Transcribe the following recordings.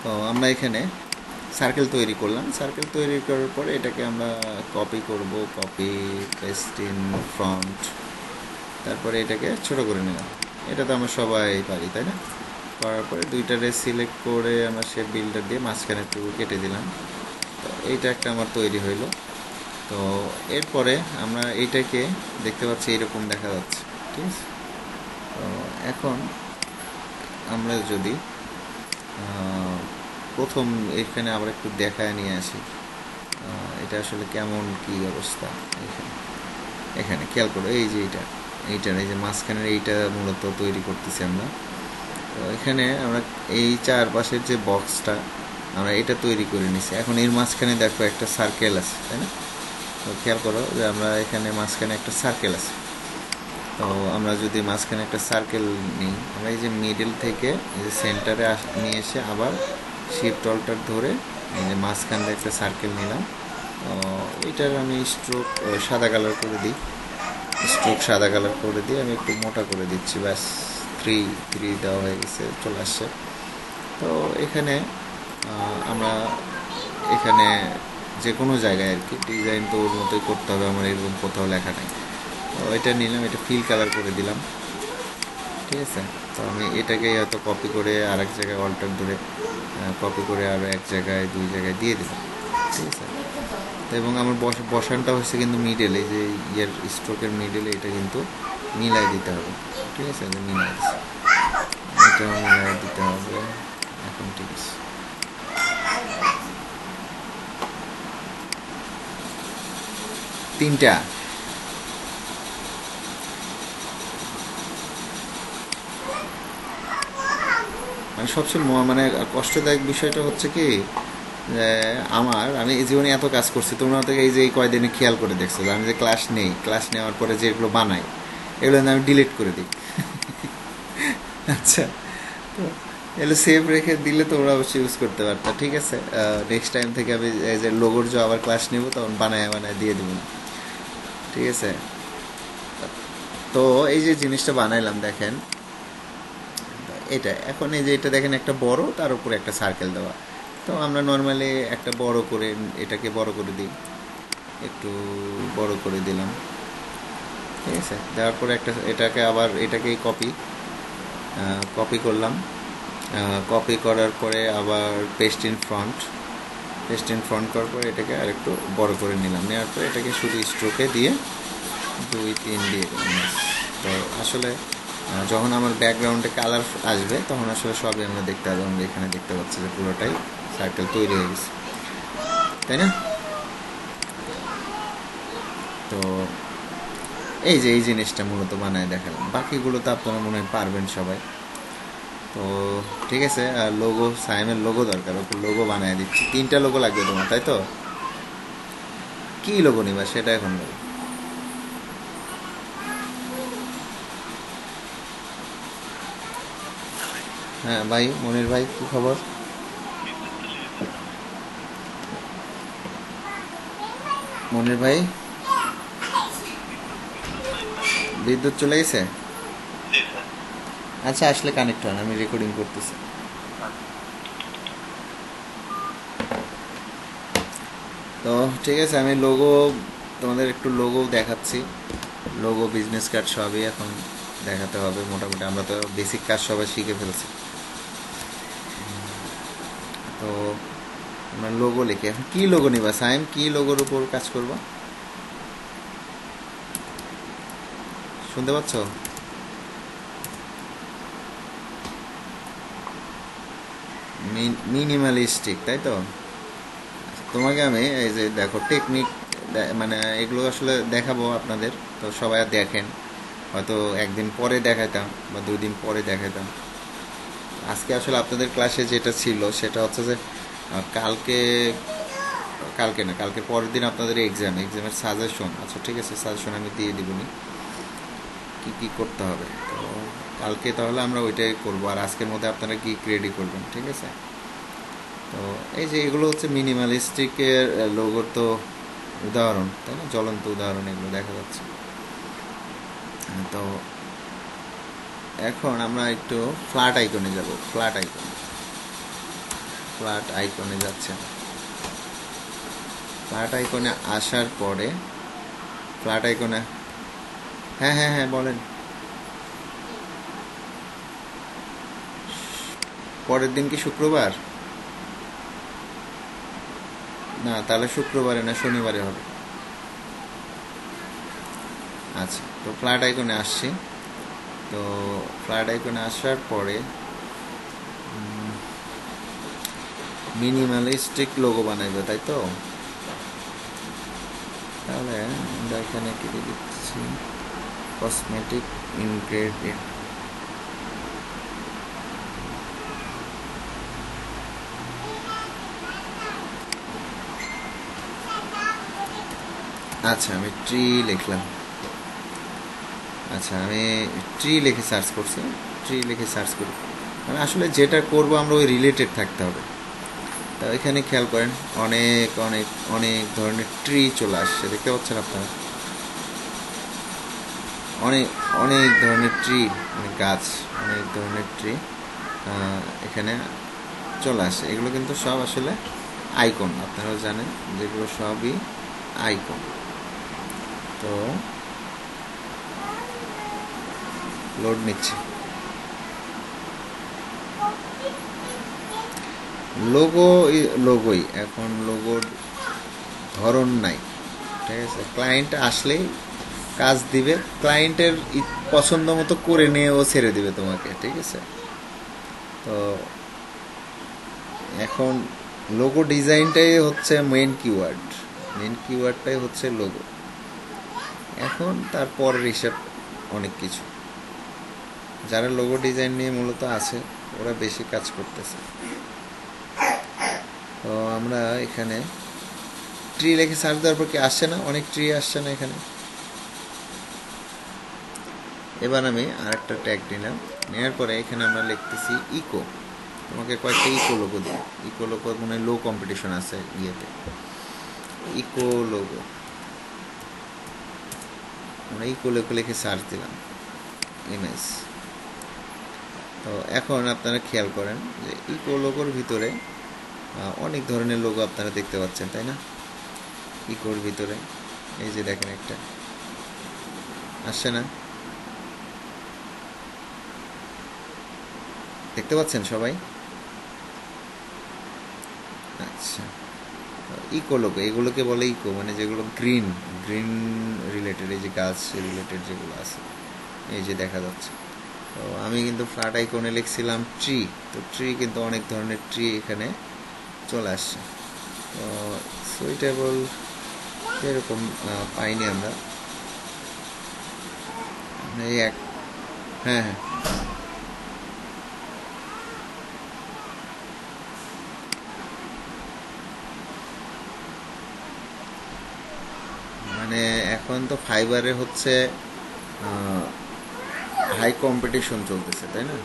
তো আমরা এখানে সার্কেল তৈরি করলাম। সার্কেল তৈরি করার পরে এটাকে আমরা কপি করব, কপি পেস্ট ইন ফ্রন্ট, তারপরে এটাকে ছোট করে নিলাম। এটা তো আমরা সবাই পারি, তাই না? করার পরে দুইটারে সিলেক্ট করে আমরা শেপ বিল্ডার দিয়ে মাঝখানে একটু কেটে দিলাম। তো এইটা একটা আমার তৈরি হইলো। তো এরপরে আমরা এইটাকে দেখতে পাচ্ছি এরকম দেখা যাচ্ছে, ঠিক আছে? তো এখন আমরা যদি প্রথম এখানে আবার একটু দেখায় নিয়ে আসি এটা আসলে কেমন কি অবস্থা। এখানে এখানে খেয়াল করো, এই যে এইটার এই যে মাঝখানের এইটা মূলত তৈরি করতেছি আমরা। তো এখানে আমরা এই চারপাশের যে বক্সটা আমরা এটা তৈরি করে নিছি। এখন এর মাঝখানে দেখো একটা সার্কেল আছে, তাই না? তো খেয়াল করো যে আমরা এখানে মাঝখানে একটা সার্কেল আছে। তো আমরা যদি মাঝখানে একটা সার্কেল নিই, আমরা এই যে মিডল থেকে এই যে সেন্টারে নিয়ে এসে আবার শিফট অল্টার ধরে এই যে মাঝখানে একটা সার্কেল নিলাম। এটার আমি স্ট্রোক সাদা কালার করে দিই। স্ট্রোক সাদা কালার করে দিয়ে আমি একটু মোটা করে দিচ্ছি, ব্যাস। থ্রি থ্রি দেওয়া হয়ে গেছে, চলে আসছে। তো এখানে আমরা এখানে যে কোনো জায়গায় আর কি ডিজাইন তো ওর মতোই করতে হবে, আমার এরকম কোথাও লেখা নেই। তো এটা নিলাম, এটা ফিল কালার করে দিলাম, ঠিক আছে? তো আমি এটাকে হয়তো কপি করে আরেক জায়গায় অল্টার ধরে কপি করে আরও এক জায়গায় দুই জায়গায় দিয়ে দিলাম, ঠিক আছে? তো এবং আমার বসানটা হচ্ছে কিন্তু মিডেলে, যে ইয়ের স্ট্রোকের মিডেলে এটা কিন্তু মিলাই দিতে হবে, ঠিক আছে? যে মিলাই দিচ্ছে, এটাও মিলাই দিতে হবে। এখন ঠিক আছে। তিনটা মানে সবচেয়ে মানে কষ্টদায়ক বিষয়টা হচ্ছে কি, যে আমি এই জীবনে এত কাজ করছি, তোমরা তো এই যে এই কয়দিনে খেয়াল করে দেখছো যে আমি যে ক্লাস নেই, ক্লাস নেওয়ার পরে যেগুলো বানাই এগুলো আমি ডিলিট করে দিই। আচ্ছা, তো এগুলো সেভ রেখে দিলে তোমরা অবশ্যই ইউজ করতে পারতা, ঠিক আছে? নেক্সট টাইম থেকে আমি এই যে লোগোর যে আবার ক্লাস নেব তখন বানায় বানায় দিয়ে দেবো, ঠিক আছে? তো এই যে জিনিসটা বানাইলাম দেখেন, এটা এখন এই যে এটা দেখেন একটা বড়, তার উপরে একটা সার্কেল দেওয়া। তো আমরা নর্মালি একটা বড় করে এটাকে বড় করে দিই, একটু বড় করে দিলাম, ঠিক আছে? দেওয়ার পরে একটা এটাকে আবার এটাকেই কপি কপি করলাম। কপি করার পরে আবার পেস্ট ইন ফ্রন্ট করার পরে এটাকে আর একটু বড় করে নিলাম, নেওয়ার পরে এটাকে শুধু স্ট্রোকে দিয়ে 2 3 দিয়ে দিলাম। তো আসলে যখন আমার ব্যাকগ্রাউন্ডে কালার আসবে তখন আসলে সবই আমরা দেখতে পাবো। আমরা এখানে দেখতে পাচ্ছি যে পুরোটাই সার্কেল তৈরি হয়ে গেছে, তাই না? তো এই যে এই জিনিসটা মূলত বানায় দেখালাম, বাকিগুলো তো আপনারা মনে হয় পারবেন সবাই। তো ঠিক আছে, লোগো, সাইমের লোগো দরকার, ওকে লোগো বানিয়ে দিচ্ছি। 3টা লোগো লাগবে তোমার, তাই তো? কী লোগো নিবা সেটা এখন বলো। হ্যাঁ ভাই, মনির ভাই, কী খবর? মনির ভাই, বিদ্যুৎ চলে গেছে? আচ্ছা, আসলে কানেক্ট হন, আমি রেকর্ডিং করতেছি। তো ঠিক আছে, আমি লোগো তোমাদের একটু লোগো দেখাচ্ছি। লোগো, বিজনেস কার্ড সবই এখন দেখাতে হবে মোটামুটি। আমরা তো বেসিক কাজ সবাই শিখে ফেলছি। তো আমরা লোগো লিখে এখন কী লোগো নিবা সাইম? কী লোগোর উপর কাজ করবা শুনতে পাচ্ছ? মিনিমালিস্টিক, তাই তো? তোমাকে আমি এই যে দেখো টেকনিক, মানে এগুলো আসলে দেখাবো আপনাদের, তো সবাই দেখেন। হয়তো একদিন পরে দেখাইতাম বা 2 দিন পরে দেখাইতাম। আজকে আসলে আপনাদের ক্লাসে যেটা ছিল সেটা হচ্ছে যে কালকে, কালকে না, কালকে পরের দিন আপনাদের এক্সামের সাজেশন। আচ্ছা ঠিক আছে, সাজেশন আমি দিয়ে দিবনি কী কী করতে হবে। তো কালকে তাহলে আমরা ওইটাই করবো, আর আজকের মধ্যে আপনারা গিক রেডি করবেন, ঠিক আছে? তো এই যে এগুলো হচ্ছে মিনিমালিস্টিকের লোগোর তো উদাহরণ, তাই না? জ্বলন্ত উদাহরণ এগুলো দেখা যাচ্ছে। তো এখন আমরা একটু ফ্ল্যাট আইকনে যাব। ফ্ল্যাট আইকন, ফ্ল্যাট আইকনে যাচ্ছেন। ফ্ল্যাট আইকনে আসার পরে ফ্ল্যাট আইকনে, হ্যাঁ হ্যাঁ হ্যাঁ বলেন। পরের দিন কি শুক্রবার? না, তাহলে শুক্রবারে না শনিবারে হবে। আচ্ছা, তো ফ্ল্যাট আইকনে আসছি। তো ফ্ল্যাট আইকনে আসার পরে মিনিমালিস্টিক লোগো বানাইবে, তাই তো? তাহলে আমরা এখানে কি দিচ্ছি, কসমেটিক ইনগ্রেডিয়েন্ট। আচ্ছা, আমি ট্রি লিখলাম। আচ্ছা, আমি ট্রি লিখে সার্চ করছি। ট্রি লিখে সার্চ করি, মানে আসলে যেটা করব আমরা ওই রিলেটেড থাকতে হবে। তা এখানে খেয়াল করেন, অনেক অনেক অনেক ধরনের ট্রি চলে আসছে, দেখতে পাচ্ছেন আপনারা? অনেক অনেক ধরনের ট্রি, মানে গাছ, অনেক ধরনের ট্রি এখানে চলে আসে। এগুলো কিন্তু সব আসলে আইকন, আপনারাও জানেন যেগুলো সবই আইকন। তো লোড নিচ্ছে। লোগো লোগোই, এখন লোগোর ধরন নাই, ঠিক আছে? ক্লায়েন্ট আসলেই কাজ দিবে, ক্লায়েন্টের পছন্দ মতো করে নিয়ে ও ছেড়ে দিবে তোমাকে, ঠিক আছে? তো এখন লোগো ডিজাইনটাই হচ্ছে মেন কিওয়ার্ড, মেন কিওয়ার্ডটাই হচ্ছে লোগো। এখন তারপরের হিসাব অনেক কিছু। যারা লোগো ডিজাইন নিয়ে মূলত আছে ওরা বেশি কাজ করতেছে। তো আমরা এখানে ট্রি লিখে সার্চ দেওয়ার পর কি আসছে না? অনেক ট্রি আসছে না এখানে? এবার আমি আরেকটা ট্যাগ নিলাম, নেওয়ার পরে এখানে আমরা লিখতেছি ইকো। তোমাকে কয়েকটা ইকো লোগো দিই। ইকো লোগো মানে লো কম্পিটিশন আছে ইয়েতে, ইকো লোগো। আমরা ইকো লোগো লিখে সার্চ দিলাম, ইমেজ। তো এখন আপনারা খেয়াল করেন যে ইকো লোগোর ভিতরে অনেক ধরনের লোগো আপনারা দেখতে পাচ্ছেন, তাই না? ইকোর ভিতরে এই যে দেখেন একটা আসছে না? দেখতে পাচ্ছেন সবাই? আচ্ছা, ইকো লোগো, এগুলোকে বলে ইকো, মানে যেগুলো গ্রিন গ্রিন রিলেটেড, এই যে গাছ রিলেটেড যেগুলো আছে এই যে দেখা যাচ্ছে। তো আমি কিন্তু ফ্ল্যাট আইকনে লিখছিলাম ট্রি, তো ট্রি কিন্তু অনেক ধরনের ট্রি এখানে চলে আসছে। তো সুইটেবল এরকম পাইনি আমরা, এই এক, হ্যাঁ হ্যাঁ মানে এখন তো ফাইবারে হচ্ছে হাই কম্পিটিশন চলতেছে, তাই না?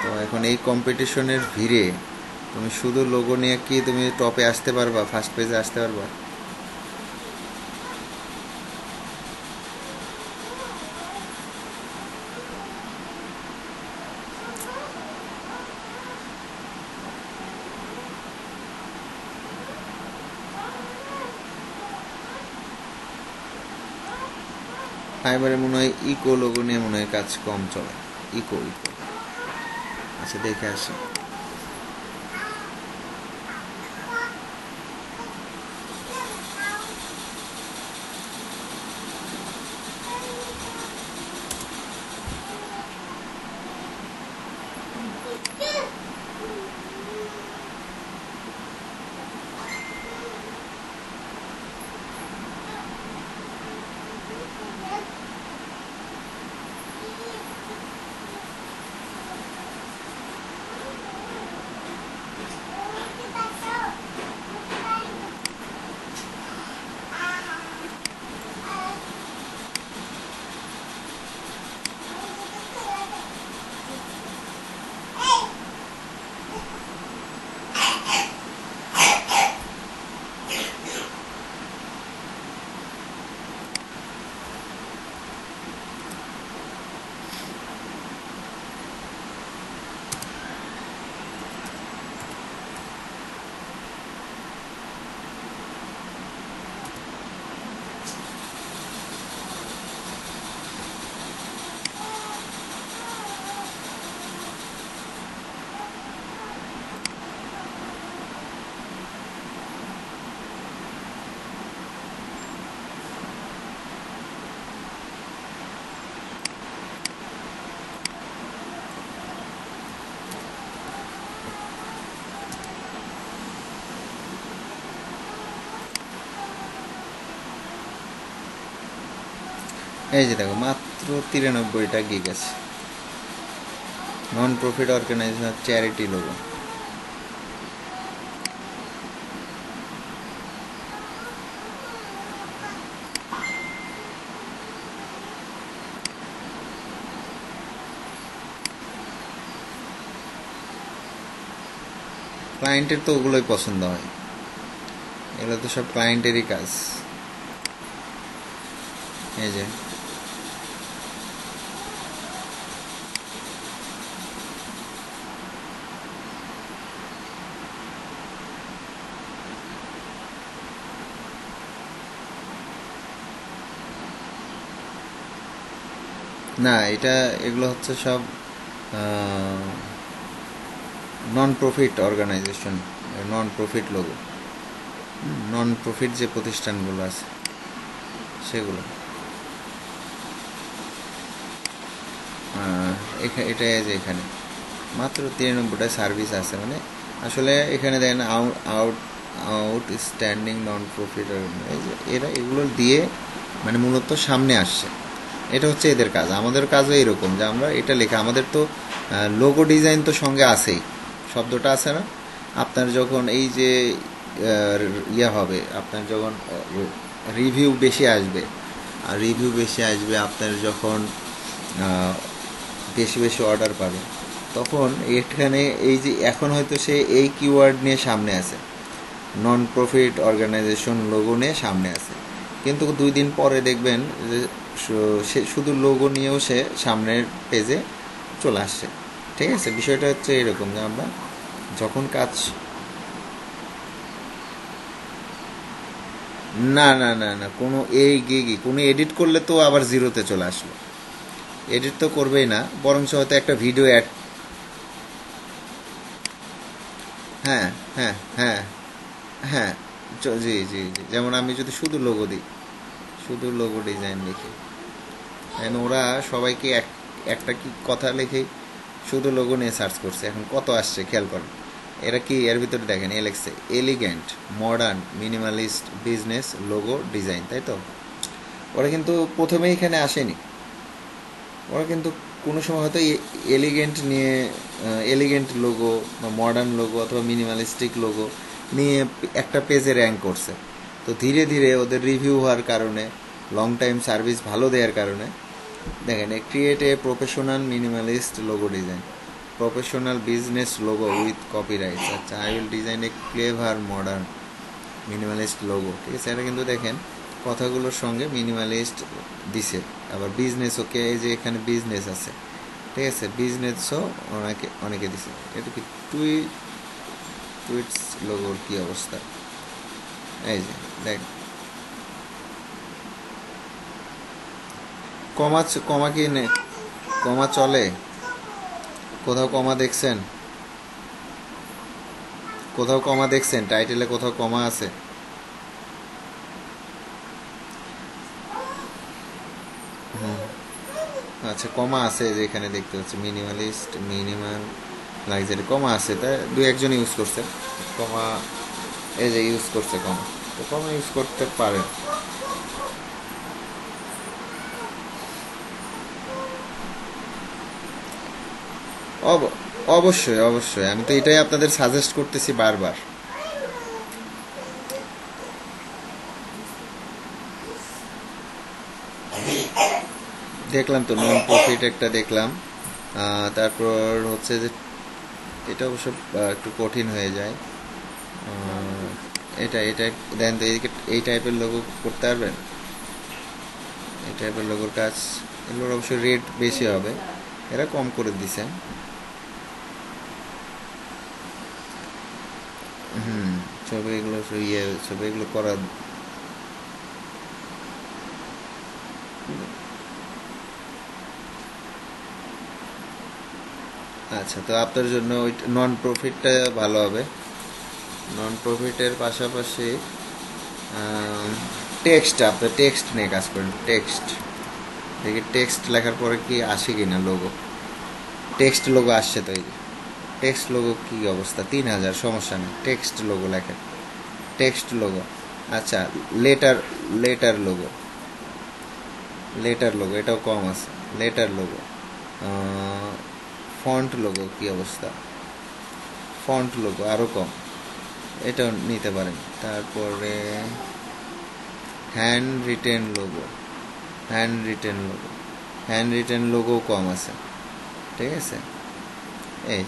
তো এখন এই কম্পিটিশনের ভিড়ে তুমি শুধু লোগো নিয়ে কি তুমি টপে আসতে পারবা, ফার্স্ট পেজে আসতে পারবা? ফাইবারে মনে হয় ইকো লোগো নিয়ে মনে হয় কাজ কম চলে। ইকো ইকো, আচ্ছা দেখে আসি। এই যে দেখো মাত্র 93টা গিগ আছে, non profit organization charity logo. ক্লায়েন্টের তো ওগুলোই পছন্দ হয়, এগুলো তো সব ক্লায়েন্টেরই কাজ। এই যে না, এগুলো হচ্ছে সব non profit organization, non profit logo, non profit যে প্রতিষ্ঠানগুলো আছে সেগুলো। এটা যে এখানে মাত্র 93টা সার্ভিস আছে, মানে আসলে এখানে দেখেন আউটস্ট্যান্ডিং নন প্রফিট, এই যে এরা এগুলো দিয়ে মানে মূলত সামনে আসছে। এটা হচ্ছে এদের কাজ। আমাদের কাজও এরকম যে আমরা এটা লেখা, আমাদের তো লোগো ডিজাইন তো সঙ্গে আছেই, শব্দটা আছে না। আপনার যখন এই যে ইয়ে হবে, আপনার যখন রিভিউ বেশি আসবে, আর রিভিউ বেশি আসবে আপনার যখন বেশি বেশি অর্ডার পাবে, তখন এখানে এই যে এখন হয়তো সে এই কিওয়ার্ড নিয়ে সামনে আছে, নন প্রফিট অর্গানাইজেশন লোগো নিয়ে সামনে আছে, কিন্তু 2 দিন পরে দেখবেন যে সে শুধু লোগো নিয়েও সে সামনের পেজে চলে আসছে। ঠিক আছে, বিষয়টা হচ্ছে এরকম যে আমরা যখন কাজ, না না না না, কোনো এই গিগই কোনো এডিট করলে তো আবার জিরোতে চলে আসলো। এডিট তো করবেই না, বরঞ্চ হয়তো একটা ভিডিও অ্যাড, হ্যাঁ হ্যাঁ হ্যাঁ হ্যাঁ, জি জি জি, যেমন আমি যদি শুধু লোগো দিই, শুধু লোগো ডিজাইন লিখি, ওরা সবাইকে একটা কি কথা লিখে শুধু লোগো নিয়ে সার্চ করছে, এখন কত আসছে খেয়াল করেন। এরা কি এর ভিতরে দেখেন এলেক্সে elegant modern minimalist business logo design, তাই তো? ওরা কিন্তু প্রথমেই এখানে আসেনি, ওরা কিন্তু কোনো সময় হয়তো এলিগেন্ট নিয়ে, এলিগেন্ট লোগো বা মডার্ন লোগো অথবা মিনিমালিস্টিক লোগো নিয়ে একটা পেজে র্যাঙ্ক করছে। তো ধীরে ধীরে ওদের রিভিউ হওয়ার কারণে, লং টাইম সার্ভিস ভালো দেওয়ার কারণে, দেখেন create a professional minimalist logo design, professional business logo with copyrights. আচ্ছা, I will design a clever modern minimalist logo. ঠিক আছে, এটা কিন্তু দেখেন কথাগুলোর সঙ্গে মিনিমালিস্ট দিছে, আবার বিজনেস ওকে, এই যে এখানে বিজনেস আছে, ঠিক আছে, বিজনেসও অনেকে দিছে। এটা কি টুইটস লোগোর কি অবস্থা, এই যে দেখ, কমা কমা কি কমা চলে? কোথাও কমা দেখছেন? কোথাও কমা দেখছেন? টাইটেলে কোথাও কমা আছে? আচ্ছা, কমা আছে, যে এখানে দেখতে পাচ্ছি মিনিমালিস্ট, মিনিমাল লাক্সারি, কমা আছে, তাই 2-1জন ইউজ করছে কমা, এই যে ইউজ করছে কমা, তো কমা ইউজ করতে পারেন। অবশ্যই অবশ্যই, আমি তো এটাই আপনাদের সাজেস্ট করতেছি বারবার। দেখলাম তো নন প্রফিট একটা দেখলাম, তারপর হচ্ছে যে এটা অবশ্য একটু কঠিন হয়ে যায়। এটা এটা দেন তো, এই টাইপের লোগো করতে পারবেন? এই টাইপের লোগোর কাজ, এগুলোর অবশ্যই রেট বেশি হবে, এরা কম করে দিছে। হুম, ছবি এগুলো ছবি এগুলো করা। আচ্ছা, তো আপনার জন্য ওই নন প্রফিটটা ভালো হবে। নন প্রফিটের পাশাপাশি টেক্সট, আপনার টেক্সট নিয়ে কাজ করেন। টেক্সট দেখি, টেক্সট লেখার পরে কি আসে কি না লোগো, টেক্সট লোগো আসছে তো, এই যে টেক্সট লোগো কি অবস্থা, 3000, সমস্যা নেই, টেক্সট লোগো লেখেন, টেক্সট লোগো। আচ্ছা, লেটার লোগো, লেটার লোগো, এটাও কম আছে। লেটার লোগো, ফন্ট লোগো কি অবস্থা, ফন্ট লোগো আরও কম, এটাও নিতে পারেন। তারপরে hand written logo, hand written logo, hand written logo কম আছে। ঠিক আছে, এই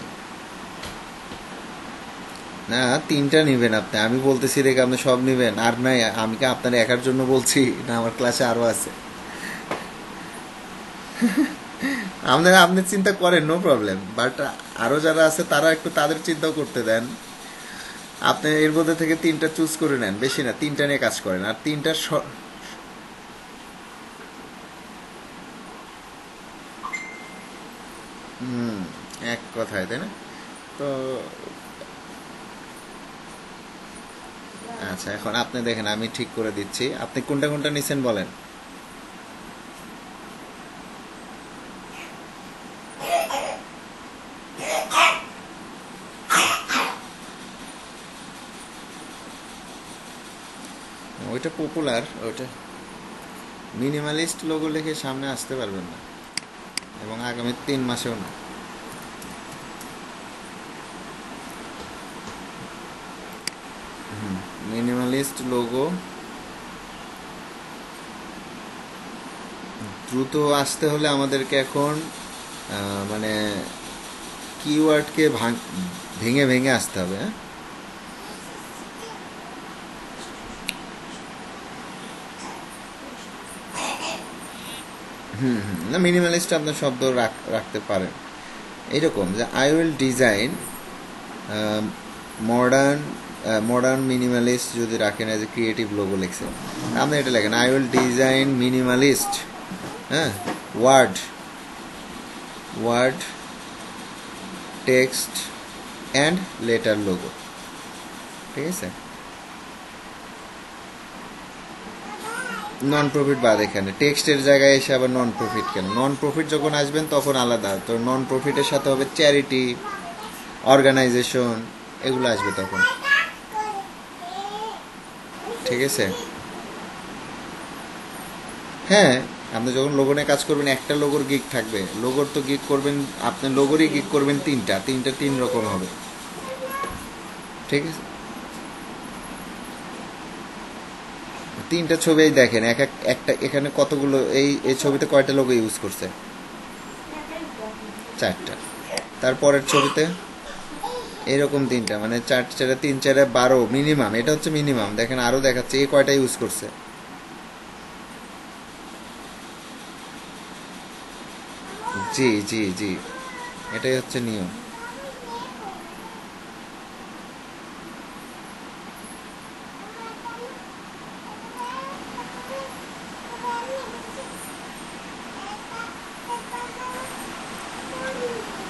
না, তিনটা নেবেন আপনি, আমি বলতেছি দেখে আপনি সব নেবেন আর নাই? আমি কি আপনার একার জন্য বলছি না, আমার ক্লাসে আরও আছে। আপনারা আপনি চিন্তা করেন, নো প্রবলেম, বাট আরও যারা আছে তারা একটু তাদের চিন্তাও করতে দেন। আপনি এর মধ্যে থেকে তিনটা চুজ করে নেন, বেশি না, তিনটা নিয়ে কাজ করেন। আর তিনটার হুম, এক কথায়, তাই না? তো আচ্ছা, এখন আপনি দেখেন, আমি ঠিক করে দিচ্ছি, আপনি কোনটা কোনটা নিছেন বলেন। ওইটা পপুলার, ওইটা মিনিমালিস্ট লোগো লিখে সামনে আসতে পারবেন না, এবং আগামী 3 মাসেও না। মিনিমালিস্ট লোগো দ্রুত আসতে হলে আমাদেরকে এখন মানে কিওয়ার্ডকে ভেঙে ভেঙে আসতে হবে, হ্যাঁ। না, মিনিমালিস্ট আপনার শব্দ রাখতে পারেন, এইরকম যে I will design modern, modern minimalist যদি রাখেন এজ এ ক্রিয়েটিভ লোগো লিখছেন, আপনি এটা লেখেন আই উইল ডিজাইন মিনিমালিস্ট, হ্যাঁ, word, word, text and letter logo. ঠিক আছে, নন প্রফিট বাদ, এখানে টেক্সটের জায়গায় এসে আবার নন প্রফিট কেন? নন প্রফিট যখন আসবেন তখন আলাদা, তো নন প্রফিটের সাথে হবে চ্যারিটি, অর্গানাইজেশন, এগুলো আসবে তখন। ঠিক আছে, হ্যাঁ, আপনি যখন লোগো নিয়ে কাজ করবেন একটা লোগোর গিগ থাকবে, লোগোর তো গিগ করবেন, আপনি লোগোরই গিগ করবেন তিনটা, তিনটা 3 রকম হবে। ঠিক আছে, তিনটা ছবি দেখেন, এক এক একটা এখানে কতগুলো, এই ছবিতে কয়টা লোগো ইউজ করছে? 4টা। তারপরের ছবিতে এরকম 3টা, মানে 4 4 3 4 12 মিনিমাম, এটা হচ্ছে মিনিমাম। দেখেন আরো দেখাচ্ছে এই কয়টা ইউজ করছে। জি জি জি, এটাই হচ্ছে নিয়ম।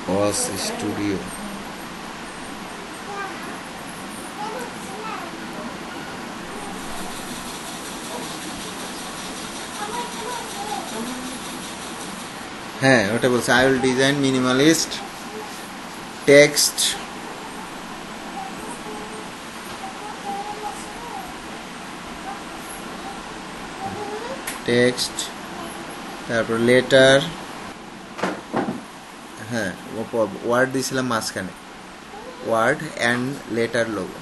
বস স্টুডিও, হ্যাঁ ওটা বলছে I will design minimalist text, text, তারপর লেটার, হ্যাঁ ওয়ার্ড দিয়েছিলাম মাঝখানে, word and letter logo.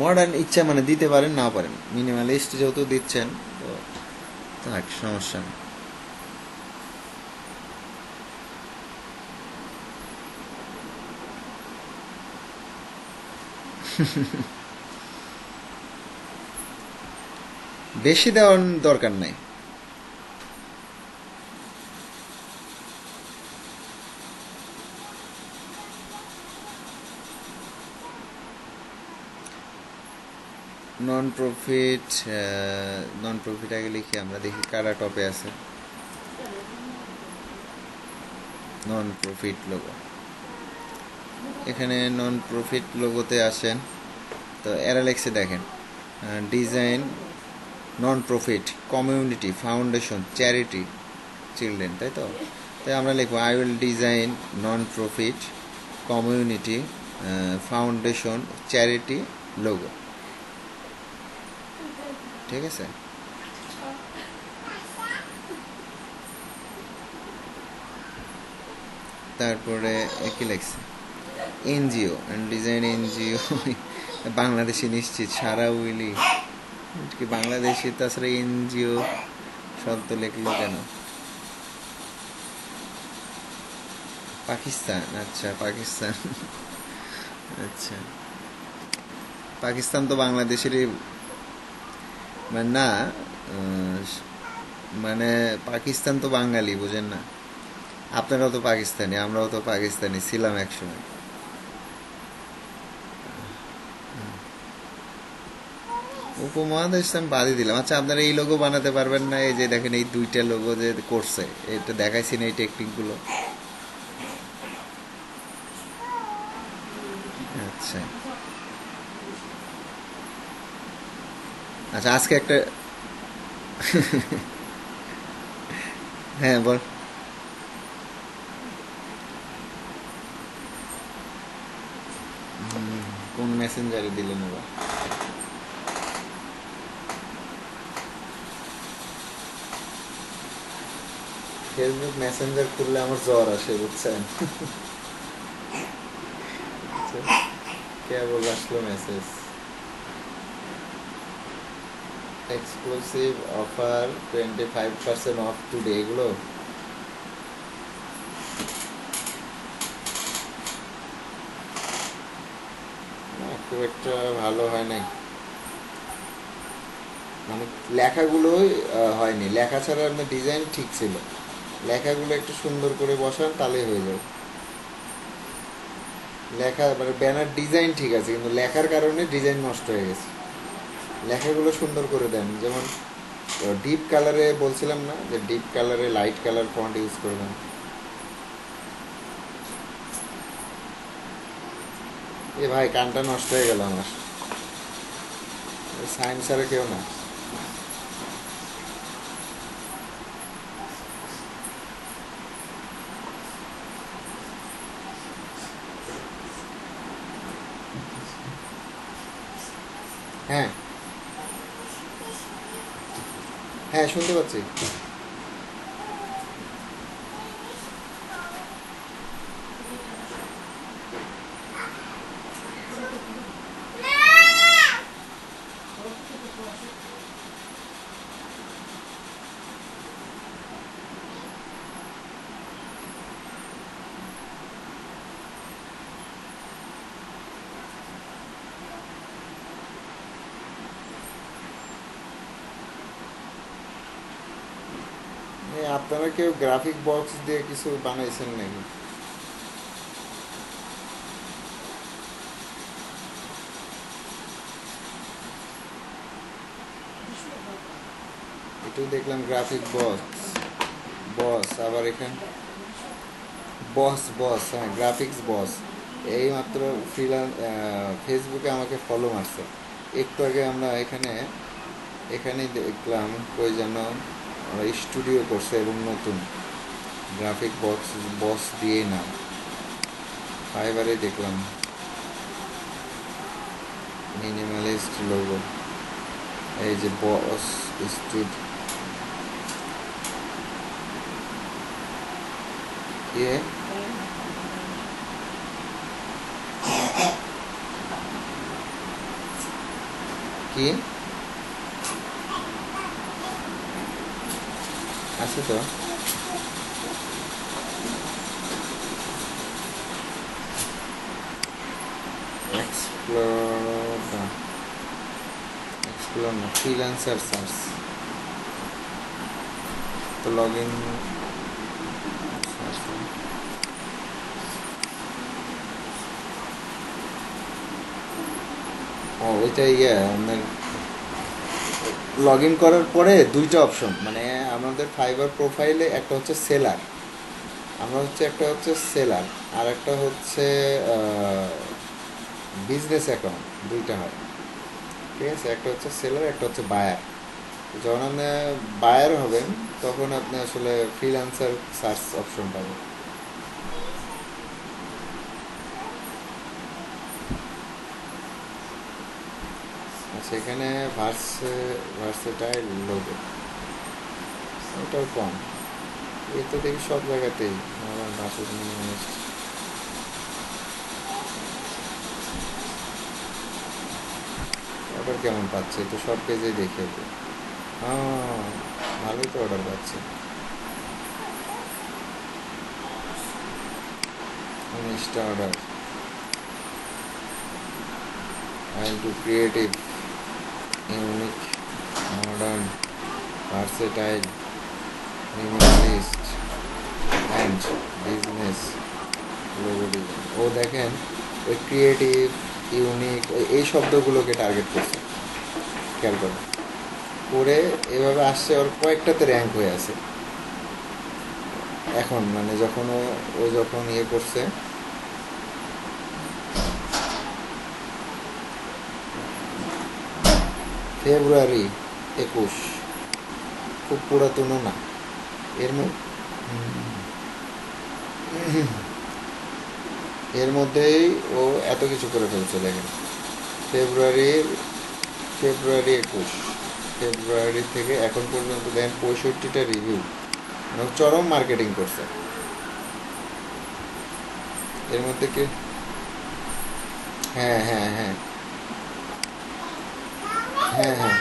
Modern ইচ্ছা মানে দিতে পারেন, না পারেন, মিনিমালিস্ট যেহেতু দিচ্ছেন তো থাক, সমস্যা নেই। বেশি দেওয়ার দরকার নাই। নন প্রফিট, নন প্রফিট আগে লিখি, আমরা দেখি কারা টপে আছে। নন প্রফিট লোগো, এখানে নন প্রফিট লোগোতে আসেন, তো এরা লেখছে দেখেন design non profit community foundation charity children, তাই তো? তাই আমরা লিখবো I will design non profit community foundation charity logo. ঠিক আছে, তারপরে একই লাগছে NGO and design NGO Bangladeshi নিশ্চিত সারা উইলি কি বাংলাদেশি, তাছাড়া এনজিও শব্দ লিখলো কেন? পাকিস্তান, আচ্ছা পাকিস্তান, আচ্ছা পাকিস্তান তো বাংলাদেশেরই মানে না, মানে পাকিস্তান তো বাঙালি, বুঝেন না? আপনারাও তো পাকিস্তানি, আমরাও তো পাকিস্তানি ছিলাম একসময়। উপমহাদেশ আমি বাদই দিলাম। আচ্ছা আপনারা এই লোগো বানাতে পারবেন না? এই যে দেখেন এই দুইটা লোগো যে করছে, এটা দেখাইছি না এই টেকনিকগুলো? আচ্ছা আচ্ছা আজকে একটা হ্যাঁ বল। কোন মেসেঞ্জারে দিলেন এবার? ফেসবুক মেসেঞ্জার খুললে আমার জ্বর আসে, বুঝছেন? কেবল আসলো message, exclusive offer 25% of today, এগুলো না, খুব একটা ভালো হয় নাই, মানে লেখাগুলোই হয়নি। লেখা ছাড়া আপনার ডিজাইন ঠিক ছিল, লেখাগুলো একটু সুন্দর করে বসান তাহলেই হয়ে যাবে। লেখা মানে ব্যানার ডিজাইন ঠিক আছে, কিন্তু লেখার কারণে ডিজাইন নষ্ট হয়ে গেছে। লেখাগুলো সুন্দর করে দেন, যেমন ডিপ কালারে বলছিলাম না, যে ডিপ কালারে লাইট কালার ফন্ট ইউজ করবেন। এ ভাই কানটা নষ্ট হয়ে গেল আমার, সায়েন্স ছাড়া কেউ না। হ্যাঁ হ্যাঁ শুনতে পাচ্ছি। আপনারা কেউ গ্রাফিক বক্স দিয়ে কিছু বানাইছেন নাকি? এটাও দেখলাম গ্রাফিক বক্স, বস আবার এখানে বস বস, হ্যাঁ গ্রাফিক্স বস। এই মাত্র ফেসবুকে আমাকে ফলো মারছে একটু আগে। আমরা এখানে এখানেই দেখলাম কই যেন ওরা স্টুডিও করছে এবং নতুন গ্রাফিক বক্স বস দিয়ে না, ফাইবারে দেখলাম মিনিমালিস্ট লোগো। এই যে বস স্টুড ইয়ে কি আছে তো? এক্সপ্লোর এক্সপ্লোর না, ফ্রিল্যান্সার সার্চ তো লগ ইন। ও ওইটা ইয়ে আপনার লগ ইন করার পরে দুইটা অপশন, মানে আমাদের ফাইবার প্রোফাইলে একটা হচ্ছে সেলার, আমরা হচ্ছে একটা হচ্ছে সেলার, আর একটা হচ্ছে বিজনেস অ্যাকাউন্ট, দুইটা হয়। ঠিক আছে, একটা হচ্ছে সেলার, একটা হচ্ছে বায়ার। যখন আপনি বায়ার হবেন তখন আপনি আসলে ফ্রিল্যান্সার সার্চ অপশন পাবেন। সেখানে ভার্সেটাইল লোগো, ওটাও কম। এই তো দেখি সব জায়গাতেই আমার ভার্সেস মিনিমালিস্ট। অর্ডার কেমন পাচ্ছে তো সব পেজেই দেখে তো ভালোই তো অর্ডার পাচ্ছে। 19টা order. I to creative, unique, modern, versatile, minimalist and business logo design. ও দেখেন ওই ক্রিয়েটিভ, ইউনিক এই শব্দগুলোকে টার্গেট করছে, খেয়াল করেন করে এভাবে আসছে। ওর কয়েকটাতে র্যাঙ্ক হয়ে আছে এখন, মানে যখন ও যখন ইয়ে করছে। ফেব্রুয়ারি 21, খুব পুরাতনও না। এর এর মধ্যেই ও এত কিছু করে ফেলছে দেখেন। ফেব্রুয়ারি ফেব্রুয়ারি 21, ফেব্রুয়ারি থেকে এখন পর্যন্ত দেন 65টা রিভিউ, মানে চরম মার্কেটিং করছে এর মধ্যে কি। হ্যাঁ হ্যাঁ হ্যাঁ হ্যাঁ হ্যাঁ।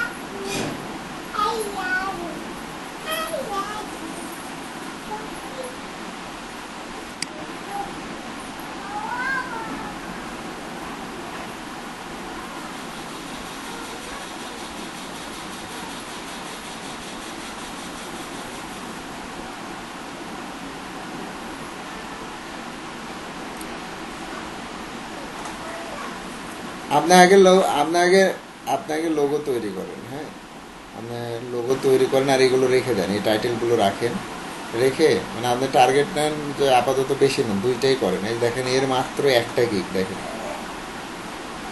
আপনি আগে আপনি আগে লোগো তৈরি করেন। হ্যাঁ, আপনি লোগো তৈরি করেন আর এগুলো রেখে দেন, এই টাইটেলগুলো রাখেন। রেখে মানে আপনি টার্গেট নেন যে আপাতত বেশি নেন, দুইটাই করেন। এই দেখেন এর মাত্র একটা গিগ, দেখেন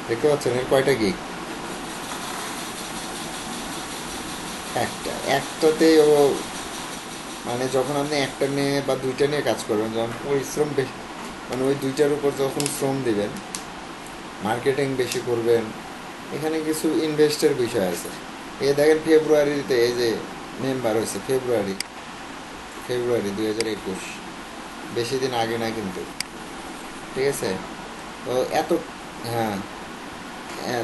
দেখতে পাচ্ছেন এর কয়টা গিগ। একটাতে ও মানে যখন আপনি একটা নিয়ে বা দুইটা নিয়ে কাজ করবেন, যখন পরিশ্রম বেশি, মানে ওই দুইটার উপর যখন শ্রম দিবেন, মার্কেটিং বেশি করবেন, এখানে কিছু ইনভেস্টের বিষয় আছে। এ দেখেন ফেব্রুয়ারিতে এই যে মেম্বার হয়েছে, ফেব্রুয়ারি 2021, বেশি দিন আগে না কিন্তু, ঠিক আছে। তো এত, হ্যাঁ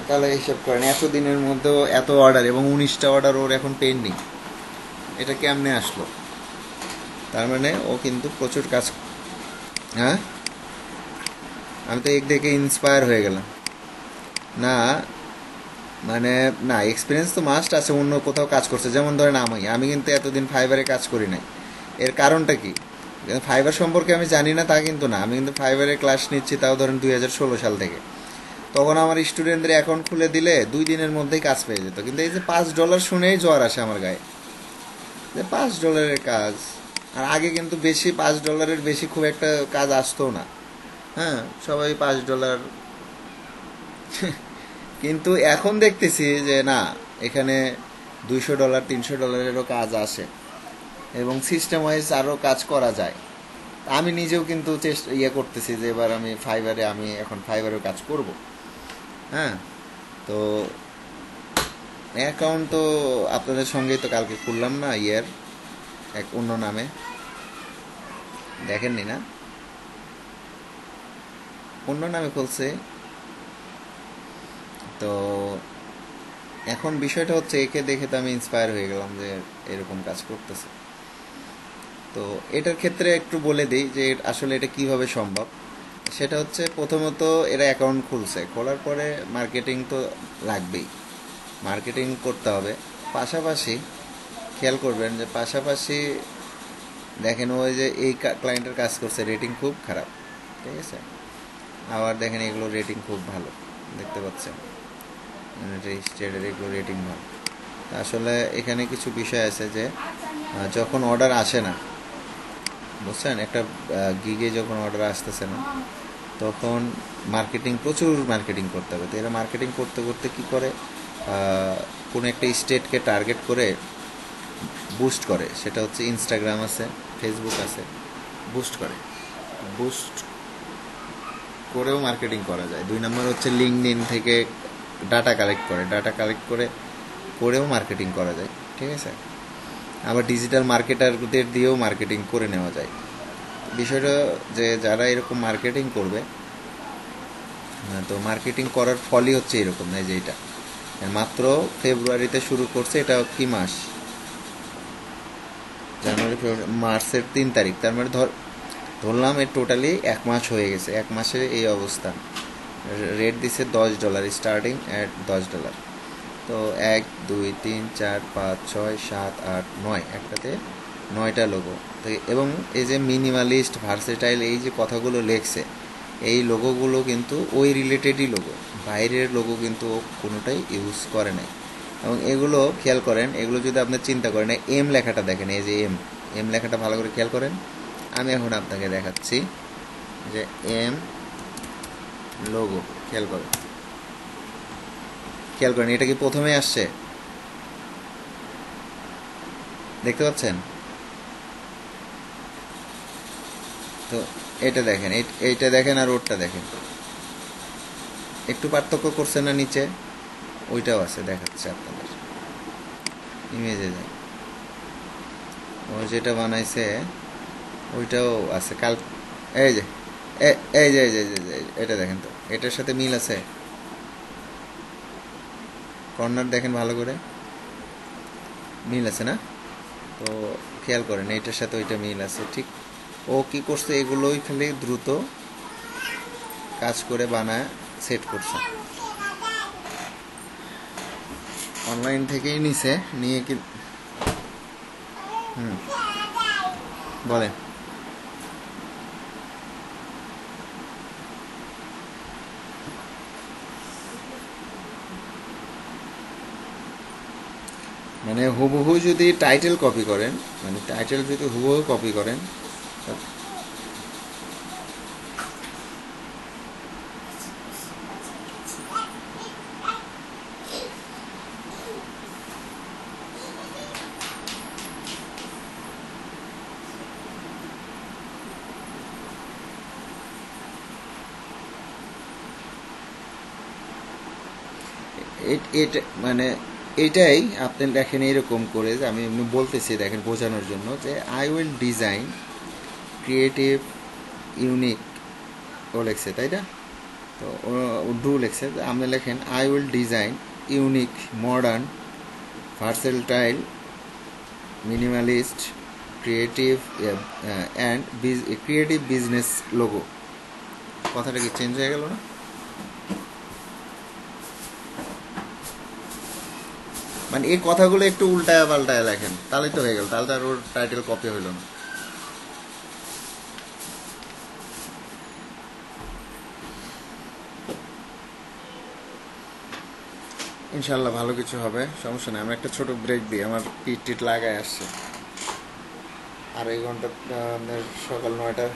তাহলে হিসাব করেন এত দিনের মধ্যেও এত অর্ডার, এবং 19টা অর্ডার ওর এখন পেন্ডিং। এটা কেমনে আসলো? তার মানে ও কিন্তু প্রচুর কাজ। হ্যাঁ, আমি তো এক দেখে ইন্সপায়ার হয়ে গেলাম। না মানে, না এক্সপিরিয়েন্স তো মাস্ট আছে, অন্য কোথাও কাজ করছে। যেমন ধরেন আমি কিন্তু এতদিন ফাইবারে কাজ করি নাই। এর কারণটা কি? ফাইবার সম্পর্কে আমি জানি না তা কিন্তু না, আমি কিন্তু ফাইবারে ক্লাস নিচ্ছি, তাও ধরেন 2016 সাল থেকে। তখন আমার স্টুডেন্টদের অ্যাকাউন্ট খুলে দিলে 2 দিনের মধ্যেই কাজ পেয়ে যেত। কিন্তু এই যে $5 শুনেই জ্বর আসে আমার গায়ে, যে $5 কাজ। আর আগে কিন্তু বেশি $5 বেশি খুব একটা কাজ আসতো না। হ্যাঁ, সবাই $5। কিন্তু এখন দেখতেছি যে না, এখানে $200 $300-এরও কাজ আসে, এবং সিস্টেম ওয়াইজ আরও কাজ করা যায়। আমি নিজেও কিন্তু চেষ্টা করতেছি যে এবার আমি এখন ফাইবারেও কাজ করব। হ্যাঁ, তো অ্যাকাউন্ট তো আপনাদের সঙ্গেই তো কালকে খুললাম না, এক অন্য নামে, দেখেননি না? অন্য নামে খুলছে। তো এখন বিষয়টা হচ্ছে, একে দেখে তো আমি ইন্সপায়ার হয়ে গেলাম যে এরকম কাজ করতেছে। তো এটার ক্ষেত্রে একটু বলে দিই যে আসলে এটা কিভাবে সম্ভব। সেটা হচ্ছে, প্রথমত এরা অ্যাকাউন্ট খুলছে, খোলার পরে মার্কেটিং তো লাগবেই, মার্কেটিং করতে হবে। পাশাপাশি খেয়াল করবেন যে পাশাপাশি দেখেন ওই যে এই ক্লায়েন্টের কাজ করছে, রেটিং খুব খারাপ, ঠিক আছে। আবার দেখেন এগুলো রেটিং খুব ভালো, দেখতে পাচ্ছেন রেজিস্টার্ডের এগুলো রেটিং ভালো। আসলে এখানে কিছু বিষয় আছে যে যখন অর্ডার আসে না, বুঝছেন, একটা গিগে যখন অর্ডার আসতেছে না, তখন প্রচুর মার্কেটিং করতে হবে। তো এরা মার্কেটিং করতে করতে কি করে, কোনো একটা স্টেটকে টার্গেট করে বুস্ট করে, সেটা হচ্ছে ইনস্টাগ্রাম আছে, ফেসবুক আছে, বুস্ট করে। বুস্ট করেও মার্কেটিং করা যায়। 2 নম্বর হচ্ছে লিঙ্কডইন থেকে ডাটা কালেক্ট করে, ডাটা কালেক্ট করে করেও মার্কেটিং করা যায়, ঠিক আছে। আবার ডিজিটাল মার্কেটারদের দিয়েও মার্কেটিং করে নেওয়া যায়। বিষয়টা যে যারা এরকম মার্কেটিং করবে, তো মার্কেটিং করার ফলই হচ্ছে এরকম, না যে এটা মাত্র ফেব্রুয়ারিতে শুরু করছে, এটা কি মাস, জানুয়ারি, ফেব্রুয়ারি, মার্চের 3 তারিখ, তার মানে ধরলাম এর টোটালি 1 মাস হয়ে গেছে। 1 মাসে এই অবস্থা। রেট দিছে $10, স্টার্টিং অ্যাট $10। তো 1 2 3 4 5 6 7 8 9, একটাতে 9টা লোগো। তো এবং এই যে মিনিমালিস্ট, ভার্সেটাইল, এই যে কথাগুলো লেখছে, এই লোগোগুলো কিন্তু ওই রিলেটেডই লোগো, বাইরের লোগো কিন্তু কোনোটাই ইউজ করে নাই। এবং এগুলো খেয়াল করেন, এগুলো যদি আপনি চিন্তা করেন, এম লেখাটা দেখেন, এই যে এম লেখাটা ভালো করে খেয়াল করেন। আমি এখন আপনাকে দেখাচ্ছি যে এম লোগো, খেয়াল করেন, এটা কি প্রথমে আসছে, দেখতে পাচ্ছেন? তো এটা দেখেন, এইটা দেখেন আর ওরটা দেখেন, একটু পার্থক্য করছে না নিচে? ওইটাও আছে, দেখাচ্ছে আপনাদের ইমেজে যায়, ও যেটা বানাইছে ওইটাও আছে কাল। এই যে এই যে এই যে এটা দেখেন, তো এটার সাথে মিল আছে, কর্নার দেখেন ভালো করে, মিল আছে না? তো খেয়াল করেন, এইটার সাথে ওইটা মিল আছে, ঠিক। ও কি করছে, এগুলোই খালি দ্রুত কাজ করে বানায় সেট করছে, অনলাইন থেকেই নিছে, নিয়ে কি বলে মানে হুবহু যদি টাইটেল কপি করেন, মানে টাইটেল যদি হুবহু কপি করেন, এটা মানে এটাই আপনি দেখেন এরকম করে, যে আমি এমনি বলতেছি দেখেন বোঝানোর জন্য, যে I will design creative unique, ও লেখছে, তাই না? তো উর্দু লেখছে, আপনি লেখেন I will design unique, modern, versatile, minimalist, creative and creative business logo. কথাটা কি চেঞ্জ হয়ে গেল না? মানে এই কথাগুলো একটু উল্টায় পাল্টায় লেখেন, তাহলেই তো হয়ে গেল, তাহলে তো আর ওর টাইটেল কপি হইল না। ইনশাল্লাহ ভালো কিছু হবে, সমস্যা নেই। আমরা একটা ছোট ব্রেক দিই, আমার পিঠ টিট লাগায় আসছে। 2.5 ঘন্টা, আপনার সকাল 9টা।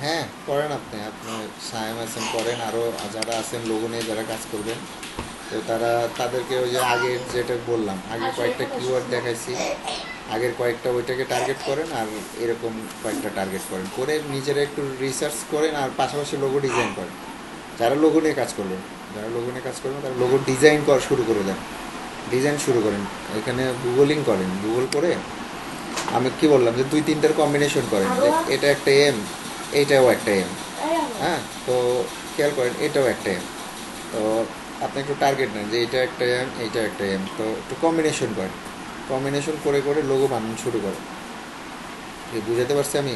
হ্যাঁ করেন, আপনি সায়েম আছেন, করেন, আরও যারা আছেন লোগো নিয়ে যারা কাজ করবেন, তো তাদেরকে ওই যে আগের যেটা বললাম, আগে কয়েকটা কিওয়ার্ড দেখাইছি, আগের কয়েকটা ওইটাকে টার্গেট করেন, আর এরকম কয়েকটা টার্গেট করেন, করে নিজেরা একটু রিসার্চ করেন, আর পাশাপাশি লোগো ডিজাইন করেন। যারা লোগো নিয়ে কাজ করবেন, তারা লোগো ডিজাইন করা শুরু করে দেন, ডিজাইন শুরু করেন। এখানে গুগলিং করেন, গুগল করে আমি কি বললাম যে 2-3টার কম্বিনেশন করেন, যে এটা একটা এম, এইটাও একটা এম, হ্যাঁ। তো খেয়াল করেন, এটাও একটা এম। তো আপনি একটু টার্গেট নেন যে এটা একটা এম, এইটা একটা এম, তো একটু কম্বিনেশন করেন, কম্বিনেশন করে করে লোগো বানানো শুরু করেন। বুঝাতে পারছি আমি?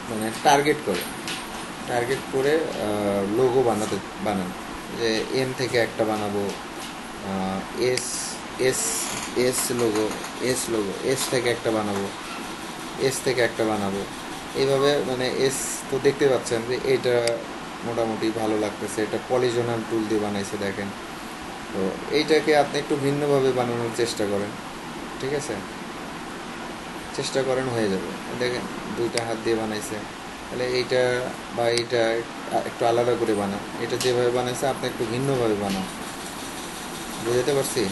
মানে টার্গেট করে লোগো বানান, যে এম থেকে একটা বানাবো, এস এস এস থেকে একটা বানাবো, এইভাবে। মানে এস তো দেখতে পাচ্ছেন যে এটা মোটামুটি ভালো লাগতেছে, এটা পলিজনাল টুল দিয়ে বানাইছে দেখেন। তো এইটাকে আপনি একটু ভিন্নভাবে বানানোর চেষ্টা করেন, ঠিক আছে? চেষ্টা করেন, হয়ে যাবে। দেখেন দুইটা হাত দিয়ে বানাইছে। তাহলে এইটা বা এইটা একটু আলাদা করে বানান, এটা যেভাবে বানাইছে আপনি একটু ভিন্নভাবে বানান। বুঝতে পারছি?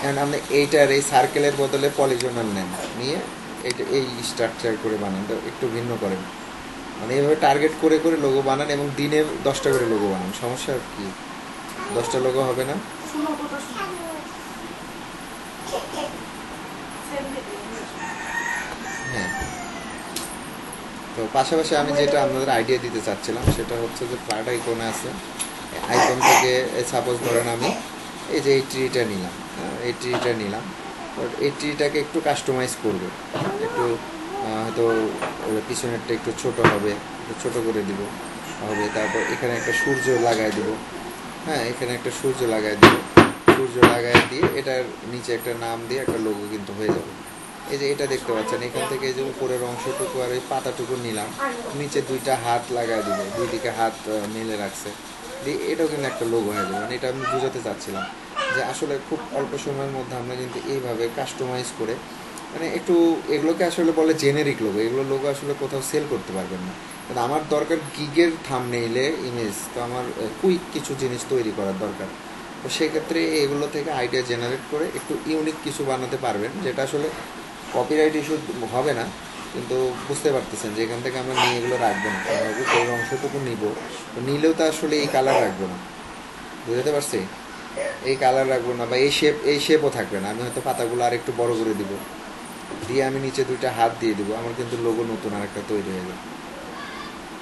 এখন আপনি এইটার এই সার্কেলের বদলে পলিজনাল নেন, নিয়ে এইটা এই স্ট্রাকচার করে বানান, তো একটু ভিন্ন করেন। মানে এইভাবে টার্গেট করে করে লোগো বানান এবং দিনে 10টা করে লোগো বানান। সমস্যা কি? 10টা লোগো হবে না? হ্যাঁ। তো পাশাপাশি আমি যেটা আপনাদের আইডিয়া দিতে চাচ্ছিলাম সেটা হচ্ছে যে ফ্ল্যাট আইকনে আছে, আইকন থেকে সাপোজ ধরেন আমি এই যে এই ট্রিটা নিলাম, এই ট্রিটা নিলাম, বাট এই ট্রিটাকে একটু কাস্টমাইজ করবে, একটু হয়তো পিছনেরটা একটু ছোট হবে, একটু ছোট করে দিব হবে। তারপর এখানে একটা সূর্য লাগাই দিব, হ্যাঁ এখানে একটা সূর্য লাগাই দিব, সূর্য লাগাই দিয়ে এটার নিচে একটা নাম দিয়ে একটা লোগো কিন্তু হয়ে যাবে। এই যে এটা দেখতে পাচ্ছেন, এখান থেকে এই যে উপরের অংশটুকু আর এই পাতাটুকু নিলাম, নিচে দুইটা হাত লাগাই দিব, দুই দিকে হাত মেলে রাখছে দিয়ে এটাও কিন্তু একটা লোগো হয়ে যাবে। মানে এটা আমি বুঝাতে চাচ্ছিলাম যে আসলে খুব অল্প সময়ের মধ্যে আমরা কিন্তু এইভাবে কাস্টমাইজ করে, মানে একটু এগুলোকে আসলে বলে জেনেরিক লোগো, এগুলো লোগো আসলে কোথাও সেল করতে পারবেন না। কিন্তু আমার দরকার গিগের থাম্বনেইলে ইমেজ, তো আমার কুইক কিছু জিনিস তৈরি করার দরকার। তো সেক্ষেত্রে এগুলো থেকে আইডিয়া জেনারেট করে একটু ইউনিক কিছু বানাতে পারবেন, যেটা আসলে কপিরাইট ইস্যু হবে না। কিন্তু বুঝতে পারতেছেন যে এখান থেকে আমরা নিয়ে এগুলো রাখবো না, উপরের অংশটুকু নিব, তো নিলেও তো আসলে এই কালার রাখবো না। বুঝতে পারছি? এই কালার রাখবো না, বা এই শেপও থাকবে না। আমি হয়তো পাতাগুলো আর একটু বড় করে দিব, দিয়ে আমি নিচে দুইটা হাত দিয়ে দিব, আমার কিন্তু লোগো নতুন আর একটা তৈরি হয়ে যাবে।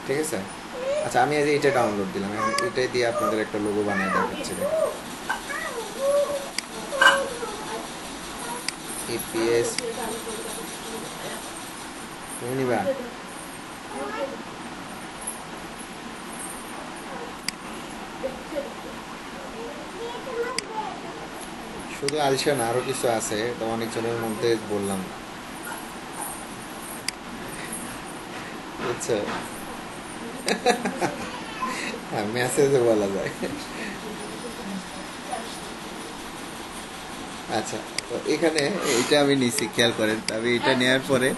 ঠিক আছে? আচ্ছা, আমি আজ এইটা ডাউনলোড দিলাম, এখন এটাই দিয়ে আপনাদের একটা লোগো বানিয়ে দেখাচ্ছি। ইপিএস নিবা শুধু আলসা না, আরো কিছু আছে, তো অনেকজনের মধ্যে বললাম, বুঝছো? হ্যাঁ, মেসেজে বলা যায়। আচ্ছা, তো এখানে এইটা আমি নিছি, খেয়াল করেন। তবে এটা নেওয়ার পরে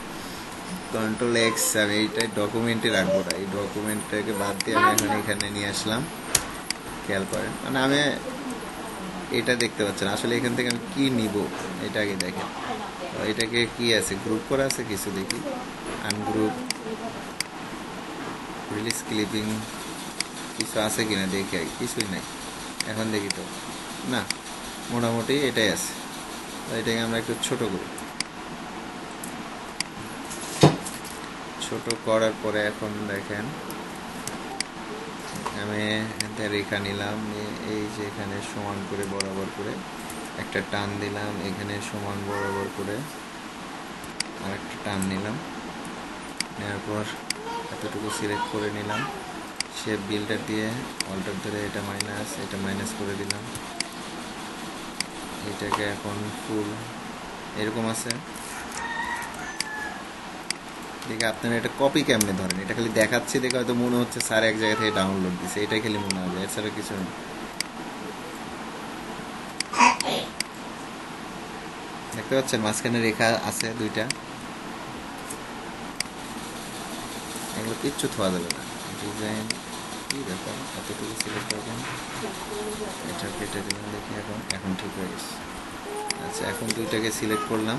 কন্ট্রোল X, আমি এইটা ডকুমেন্টে রাখবো না, এই ডকুমেন্টটাকে বাদ দিয়ে আমি এখন এখানে নিয়ে আসলাম। খেয়াল করেন, মানে আমি এটা দেখতে পাচ্ছেন আসলে এখান থেকে আমি কি নিব এটা আগে দেখেন। তো এটাকে কি আছে, গ্রুপ করা আছে কিছু, দেখি আনগ্রুপ, রিলিজ ক্লিপিং কিছু আছে কিনা দেখি, আর কিছুই নাই। এখন দেখি তো না, মোটামুটি এটাই আছে। তো এটাকে আমরা একটু ছোট করি, ছোট করার পরে এখন দেখেন আমি রেখা নিলাম, এই যে এখানে সমান করে বরাবর করে একটা টান দিলাম, এখানে সমান বরাবর করে আর একটা টান নিলাম, নেওয়ার পর এতটুকু সিলেক্ট করে নিলাম, শেপ বিল্ডার দিয়ে অল্টার ধরে এটা মাইনাস করে দিলাম। এটাকে এখন ফুল এরকম আছে। দেখে আপনারা এটা কপি কেমনে ধরেন, এটা খালি দেখাচ্ছি দেখে হয়তো মনে হচ্ছে স্যার এক জায়গা থেকে ডাউনলোড দিছে, এটাই খালি মনে হবে, এছাড়া কিছু নেই। দেখতে পাচ্ছেন মাঝখানে রেখা আছে দুইটা, এগুলো কিচ্ছু থোয়া যাবে না। ডিজাইন কি ব্যাপার, এতটুকু সিলেক্ট করবেন, এটা কেটে দেবেন, দেখি এখন এখন ঠিক হয়ে গেছে। আচ্ছা, এখন দুইটাকে সিলেক্ট করলাম,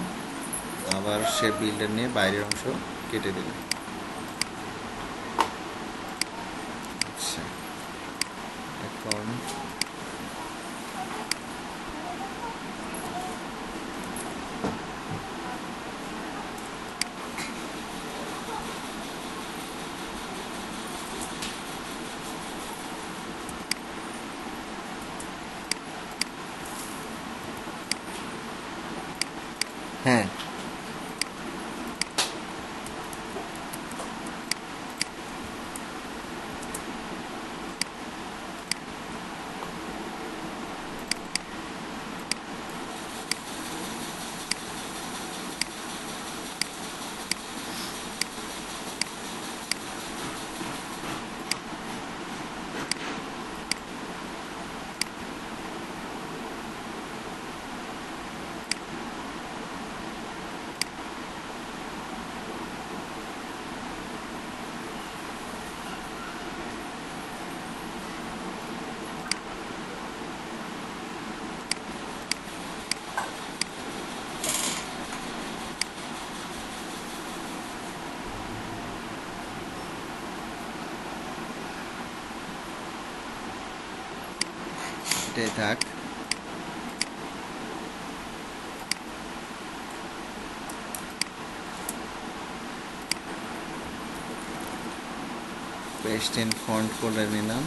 আবার শেপ বিল্ডার নিয়ে বাইরের অংশ কেটে দিলাম। আচ্ছা, এখন হ্যাঁ, এটাই থাক। পেস্ট এন্ড ফন্ট করে নিলাম।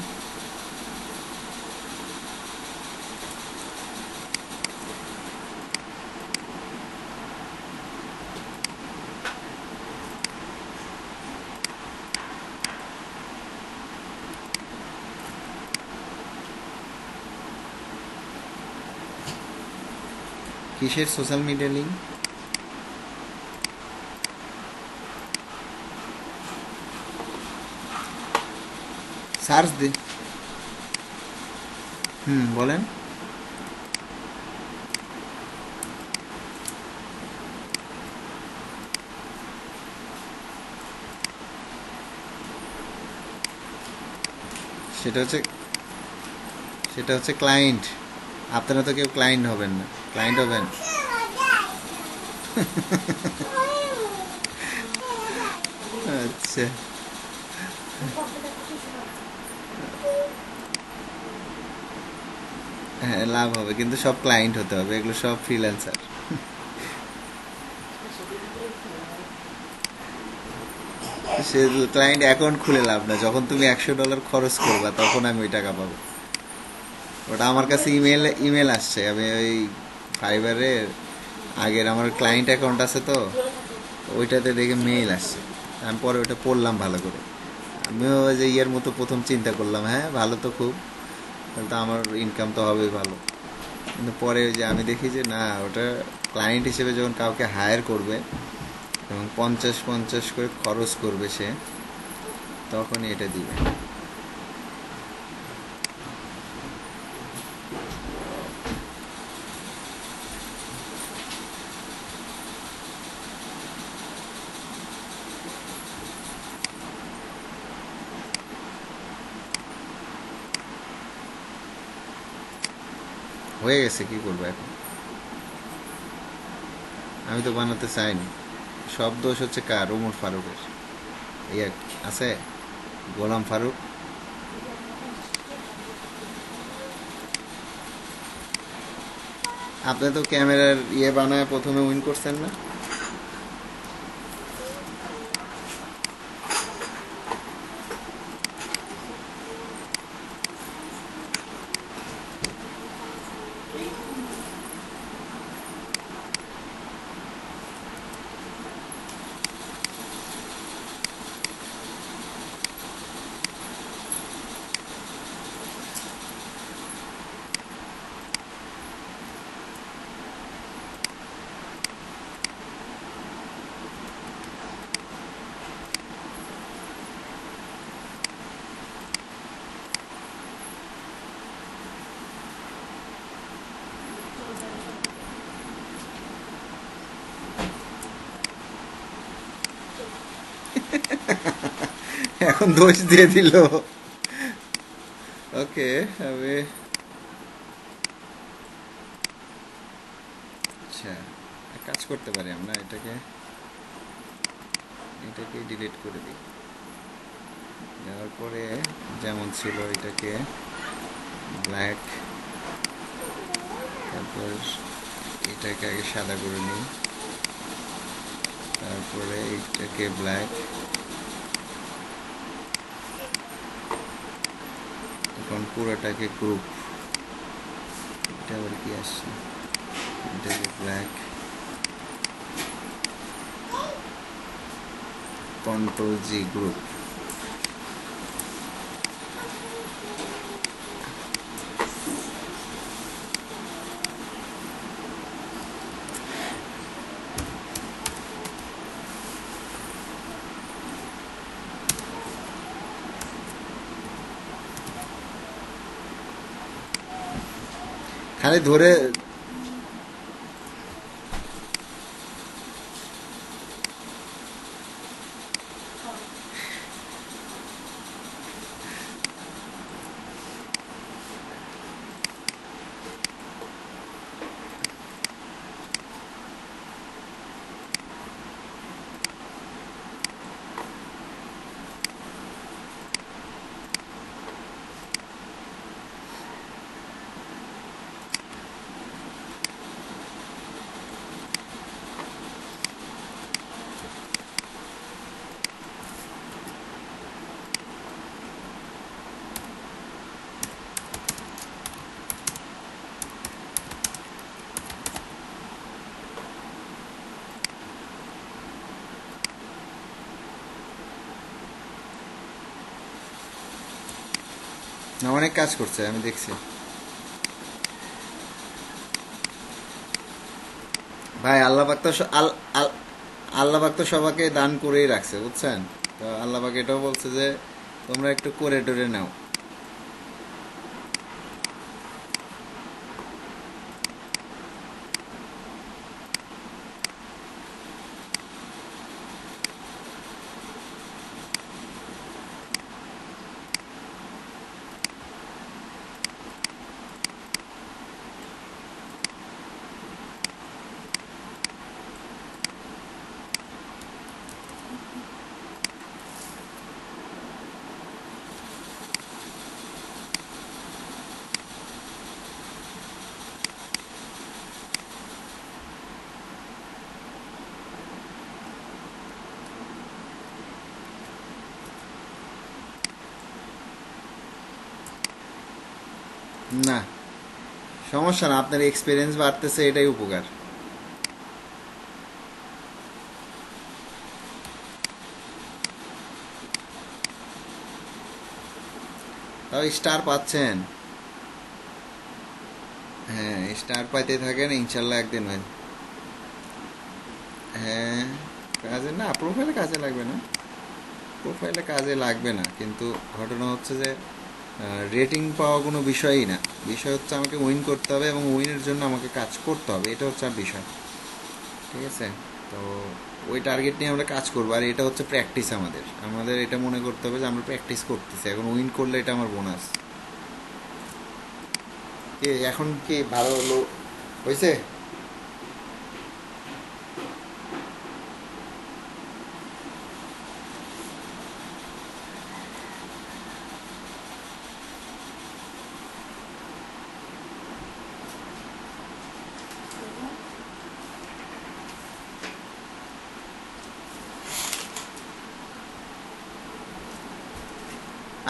কিসের সোশ্যাল মিডিয়া লিঙ্ক? সার্চ দে। বলেন। সেটা হচ্ছে ক্লায়েন্ট। আপনারা তো কেউ ক্লায়েন্ট হবেন না, ক্লায়েন্ট হবেন। আচ্ছা, হ্যাঁ লাভ হবে, কিন্তু সব ক্লায়েন্ট হতে হবে, এগুলো সব ফ্রিল্যান্সার। সে ক্লায়েন্ট অ্যাকাউন্ট খুলে লাভ না, যখন তুমি $100 খরচ করবা তখন আমি ওই টাকা পাবো। ওটা আমার কাছে ইমেল আসছে, আমি ওই ফাইবারের আগের আমার ক্লায়েন্ট অ্যাকাউন্ট আছে তো, ওইটাতে দেখে মেইল আসছে। আমি পরে ওটা পড়লাম ভালো করে। আমিও ওই যে ইয়ের মতো প্রথম চিন্তা করলাম, হ্যাঁ ভালো তো খুব, তাহলে তো আমার ইনকাম তো হবেই ভালো। কিন্তু পরে ওই যে আমি দেখি যে না, ওটা ক্লায়েন্ট হিসেবে যখন কাউকে হায়ার করবে এবং 50-50 করে খরচ করবে সে, তখনই এটা দিবে। হয়ে গেছে, কি করবো এখন? আমি তো বানাতে চাইনি। সব দোষ হচ্ছে কার? ওমর ফারুকের। ইয়ে আছে, গোলাম ফারুক। আপনি তো ক্যামেরার ইয়ে বানায় প্রথমে উইন করছেন না? এখন দোষ দিয়ে দিল। ওকে, আমি আচ্ছা এক কাজ করতে পারি, আমরা এটাকে ডিলিট করে দিই। দেওয়ার পরে যেমন ছিল এটাকে ব্ল্যাক, তারপর এটাকে আগে সাদা করে নিই, তারপরে এইটাকে ব্ল্যাক, এখন পুরোটাকে গ্রুপ। এটা আবার কি আসছে? এটাকে ব্ল্যাক, Ctrl+G গ্রুপ। খালি ধরে না, অনেক কাজ করছে আমি দেখছি। ভাই আল্লাহ পাক তো আল্লাহ পাক তো সবাইকে দান করেই রাখছে, বুঝছেন? তো আল্লাহ পাক এটাও বলছে যে তোমরা একটু করে টরে নাও। না, সমস্যা না, আপনার এক্সপিরিয়েন্স বাড়তেছে, এটাই উপকার। তাও স্টার পাচ্ছেন। হ্যাঁ, স্টার পাইতে থাকেন, ইনশাল্লাহ একদিন হয়। হ্যাঁ, কাজে না, প্রোফাইলে কাজে লাগবে না, প্রোফাইলে কাজে লাগবে না, কিন্তু ঘটনা হচ্ছে যে রেটিং পাওয়া কোনো বিষয়ই না। বিষয় হচ্ছে আমাকে উইন করতে হবে, এবং উইনের জন্য আমাকে কাজ করতে হবে, এটা হচ্ছে আর বিষয়। ঠিক আছে? তো ওই টার্গেট নিয়ে আমরা কাজ করবো, আর এটা হচ্ছে প্র্যাকটিস। আমাদের আমাদের এটা মনে করতে হবে যে আমরা প্র্যাকটিস করতেছি, এখন উইন করলে এটা আমার বোনাস। কি এখন কি ভালো হলো? হয়েছে?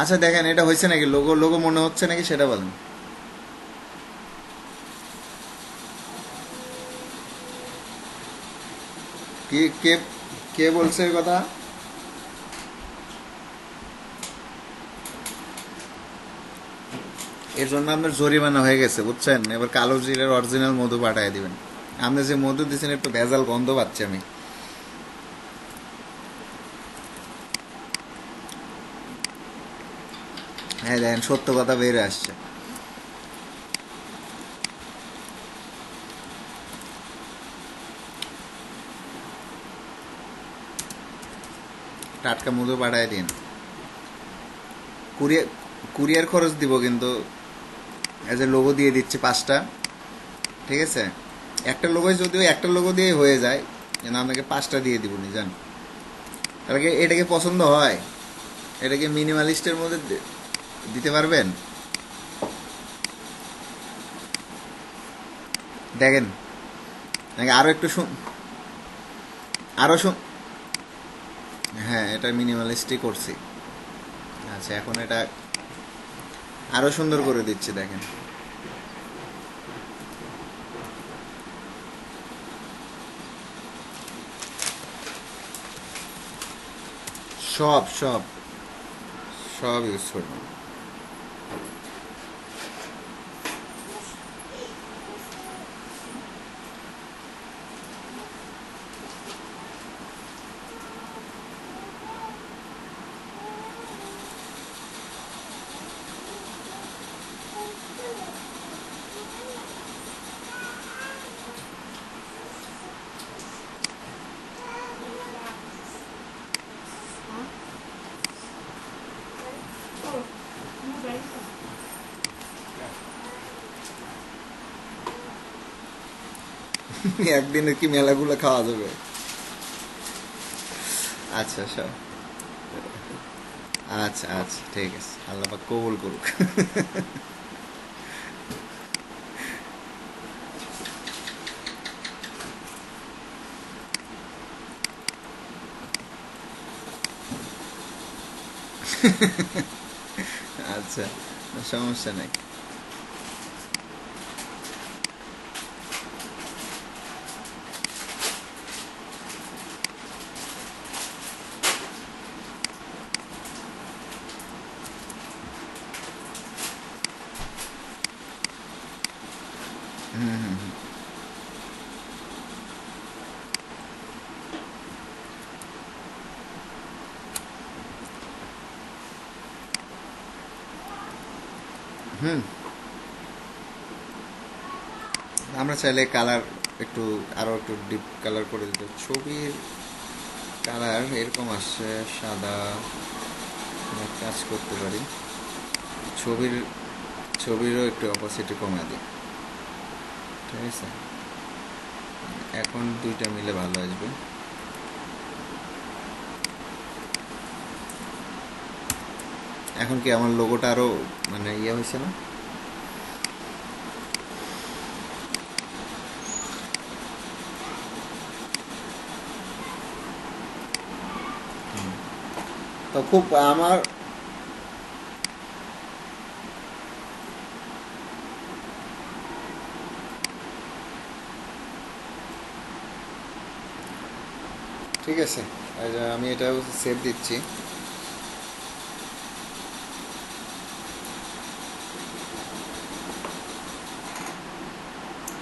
আচ্ছা দেখেন, এটা হয়েছে নাকি? লোগো লোগো মনে হচ্ছে নাকি সেটা বলেন। কে কে কে বলছে এই কথা? এর জন্য আপনার জরিমানা হয়ে গেছে, বুঝছেন? এবার কালো জিরের অরিজিনাল মধু পাঠায় দিবেন। আপনি যে মধু দিচ্ছেন একটু ভেজাল গন্ধ পাচ্ছি আমি। হ্যাঁ দেখেন, সত্য কথা বেরিয়ে আসছে। টাটকা মধু পাঠায় দিন। কুরিয়ার কুরিয়ার খরচ দিব কিন্তু। এজ এ লোগো দিয়ে দিচ্ছি 5টা। ঠিক আছে? একটা লোগোয় যদিও একটা লোগো দিয়ে হয়ে যায়, কিন্তু আপনাকে 5টা দিয়ে দিব নি জান। তাহলে কি এটাকে পছন্দ হয়? এটাকে মিনিমালিস্টের মধ্যে দিতে পারবেন? দেখেন, নাকি আরো একটু আরো হ্যাঁ, এটা মিনিমালিস্টই করছি। আচ্ছা, এখন এটা আরো সুন্দর করে দিচ্ছি, দেখেন। সব সব সব ইউজ করবেন। একদিনে কি মেলাগুলো খাওয়া যাবে? আচ্ছা সব। আচ্ছা আচ্ছা, ঠিক আছে, আল্লাহ পাক কবুল করুক। আচ্ছা, সমস্যা নেই। হুম, আমরা চাইলে কালার একটু আরও একটু ডিপ কালার করে দিতে, ছবির কালার এরকম আসছে সাদা, আমরা এক কাজ করতে পারি, ছবির ছবিরও একটু অপাসিটি কমে দিই, ঠিক আছে? এখন দুইটা মিলে ভালো আসবে। এখন কি আমার লোগোটা আরও মানে ইয়ে হয়েছে না? তো খুব আমার ঠিক আছে, আমি এটাও সেভ দিচ্ছি।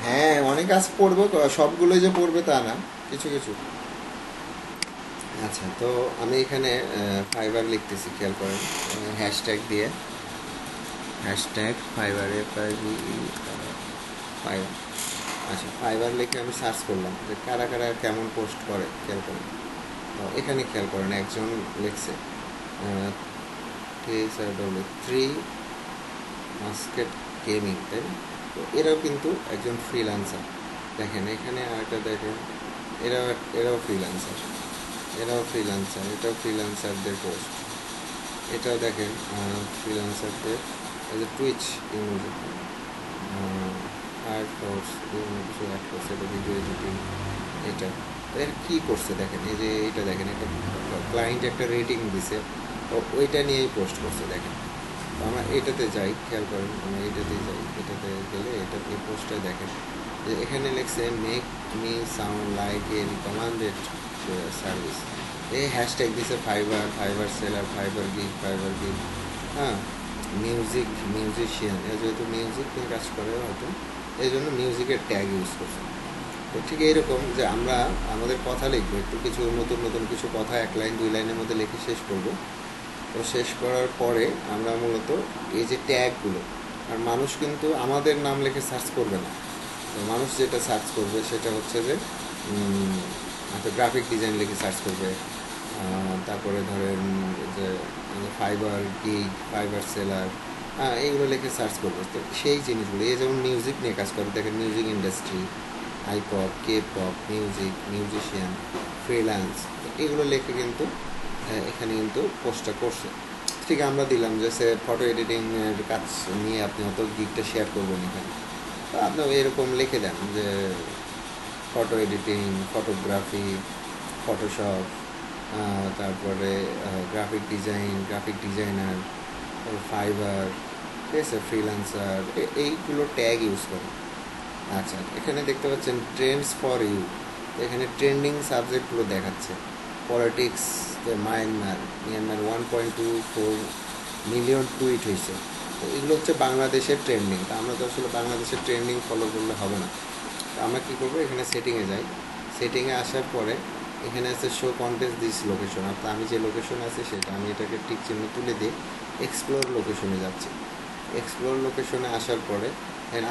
হ্যাঁ, অনেক কাজ পড়বে, সবগুলোই যে পড়বে তা না, কিছু কিছু। আচ্ছা, তো আমি এখানে ফাইবার লিখতেছি, খেয়াল করেন, হ্যাশট্যাগ দিয়ে, হ্যাশট্যাগ ফাইবারে ফাইবার। আচ্ছা, ফাইবার লিখে আমি সার্চ করলাম যে কারা কারা কেমন পোস্ট করে, খেয়াল করেন। তো এখানে খেয়াল করেন, একজন লিখছে থ্রি মাস্কেট গেমিং, তাই না? তো এরাও কিন্তু একজন ফ্রিল্যান্সার। দেখেন এখানে আরেকটা দেখেন, এরাও এরাও ফ্রিল্যান্সার, এটাও ফ্রিল্যান্সারদের পোস্ট। এটাও দেখেন ফ্রিল্যান্সারদের, এই যে টুইচ ইউনিট, ফায়ারফক্স বিভিন্ন কিছু অ্যাড করছে, এটা ভিডিও এডিটিং। এটা এর কী করছে দেখেন, এই যে এটা দেখেন, এটা ক্লায়েন্ট একটা রেটিং দিছে, তো ওইটা নিয়েই পোস্ট করছে দেখেন। তো আমরা এটাতে যাই, খেয়াল করেন, আমরা এটাতেই যাই, এটাতে গেলে এটা এই পোস্টটা দেখেন যে এখানে লিখছে make me sound like a recommended service. এই হ্যাশট্যাগ দিছে ফাইবার সেলার, ফাইবার গিগ, হ্যাঁ, মিউজিশিয়ান, যেহেতু মিউজিক নিয়ে কাজ করে হয়তো এই জন্য মিউজিকের ট্যাগ ইউজ করছে। তো ঠিক এইরকম যে আমরা আমাদের কথা লিখবো, একটু কিছু নতুন নতুন কিছু কথা এক লাইন দুই লাইনের মধ্যে লিখে শেষ করব। তো শেষ করার পরে আমরা মূলত এই যে ট্যাগগুলো, আর মানুষ কিন্তু আমাদের নাম লিখে সার্চ করবে না। তো মানুষ যেটা সার্চ করবে সেটা হচ্ছে যে হয়তো গ্রাফিক ডিজাইন লিখে সার্চ করবে, তারপরে ধরেন যে ফাইবার গিগ, ফাইবার সেলার, হ্যাঁ, এইগুলো লিখে সার্চ করবে। তো সেই জিনিসগুলো, এই যেমন মিউজিক নিয়ে কাজ করে, দেখেন music industry, hip hop, K pop, musician, freelance, এগুলো লিখে কিন্তু এখানে কিন্তু পোস্টটা করছে। ঠিক আমরা দিলাম যে সে ফটো এডিটিংয়ের কাজ নিয়ে আপনি হয়তো গিগটা শেয়ার করবেন এখানে, তো আপনি এরকম লিখে দেন যে ফটো এডিটিং, ফটোগ্রাফি, ফটোশপ, তারপরে গ্রাফিক ডিজাইনার, ফাইবার, ঠিক আছে, ফ্রিল্যান্সার, এইগুলো ট্যাগ ইউজ করে। আচ্ছা, এখানে দেখতে পাচ্ছেন ট্রেন্ডস ফর ইউ, এখানে ট্রেন্ডিং সাবজেক্টগুলো দেখাচ্ছে। পলিটিক্স, মিয়ানমার 1.24 মিলিয়ন টুইট হয়েছে। তো এগুলো হচ্ছে বাংলাদেশের ট্রেন্ডিং। তো আমরা তো আসলে বাংলাদেশের ট্রেন্ডিং ফলো করলে হবে না। তো আমরা কী করবো, এখানে সেটিংয়ে যাই, সেটিংয়ে আসার পরে এখানে আছে শো কন্টেস্ট দিস লোকেশন, অর্থাৎ আমি যে লোকেশন আছে সেটা আমি এটাকে টিক চিহ্ন তুলে দিয়ে এক্সপ্লোর লোকেশনে যাচ্ছি। এক্সপ্লোর লোকেশনে আসার পরে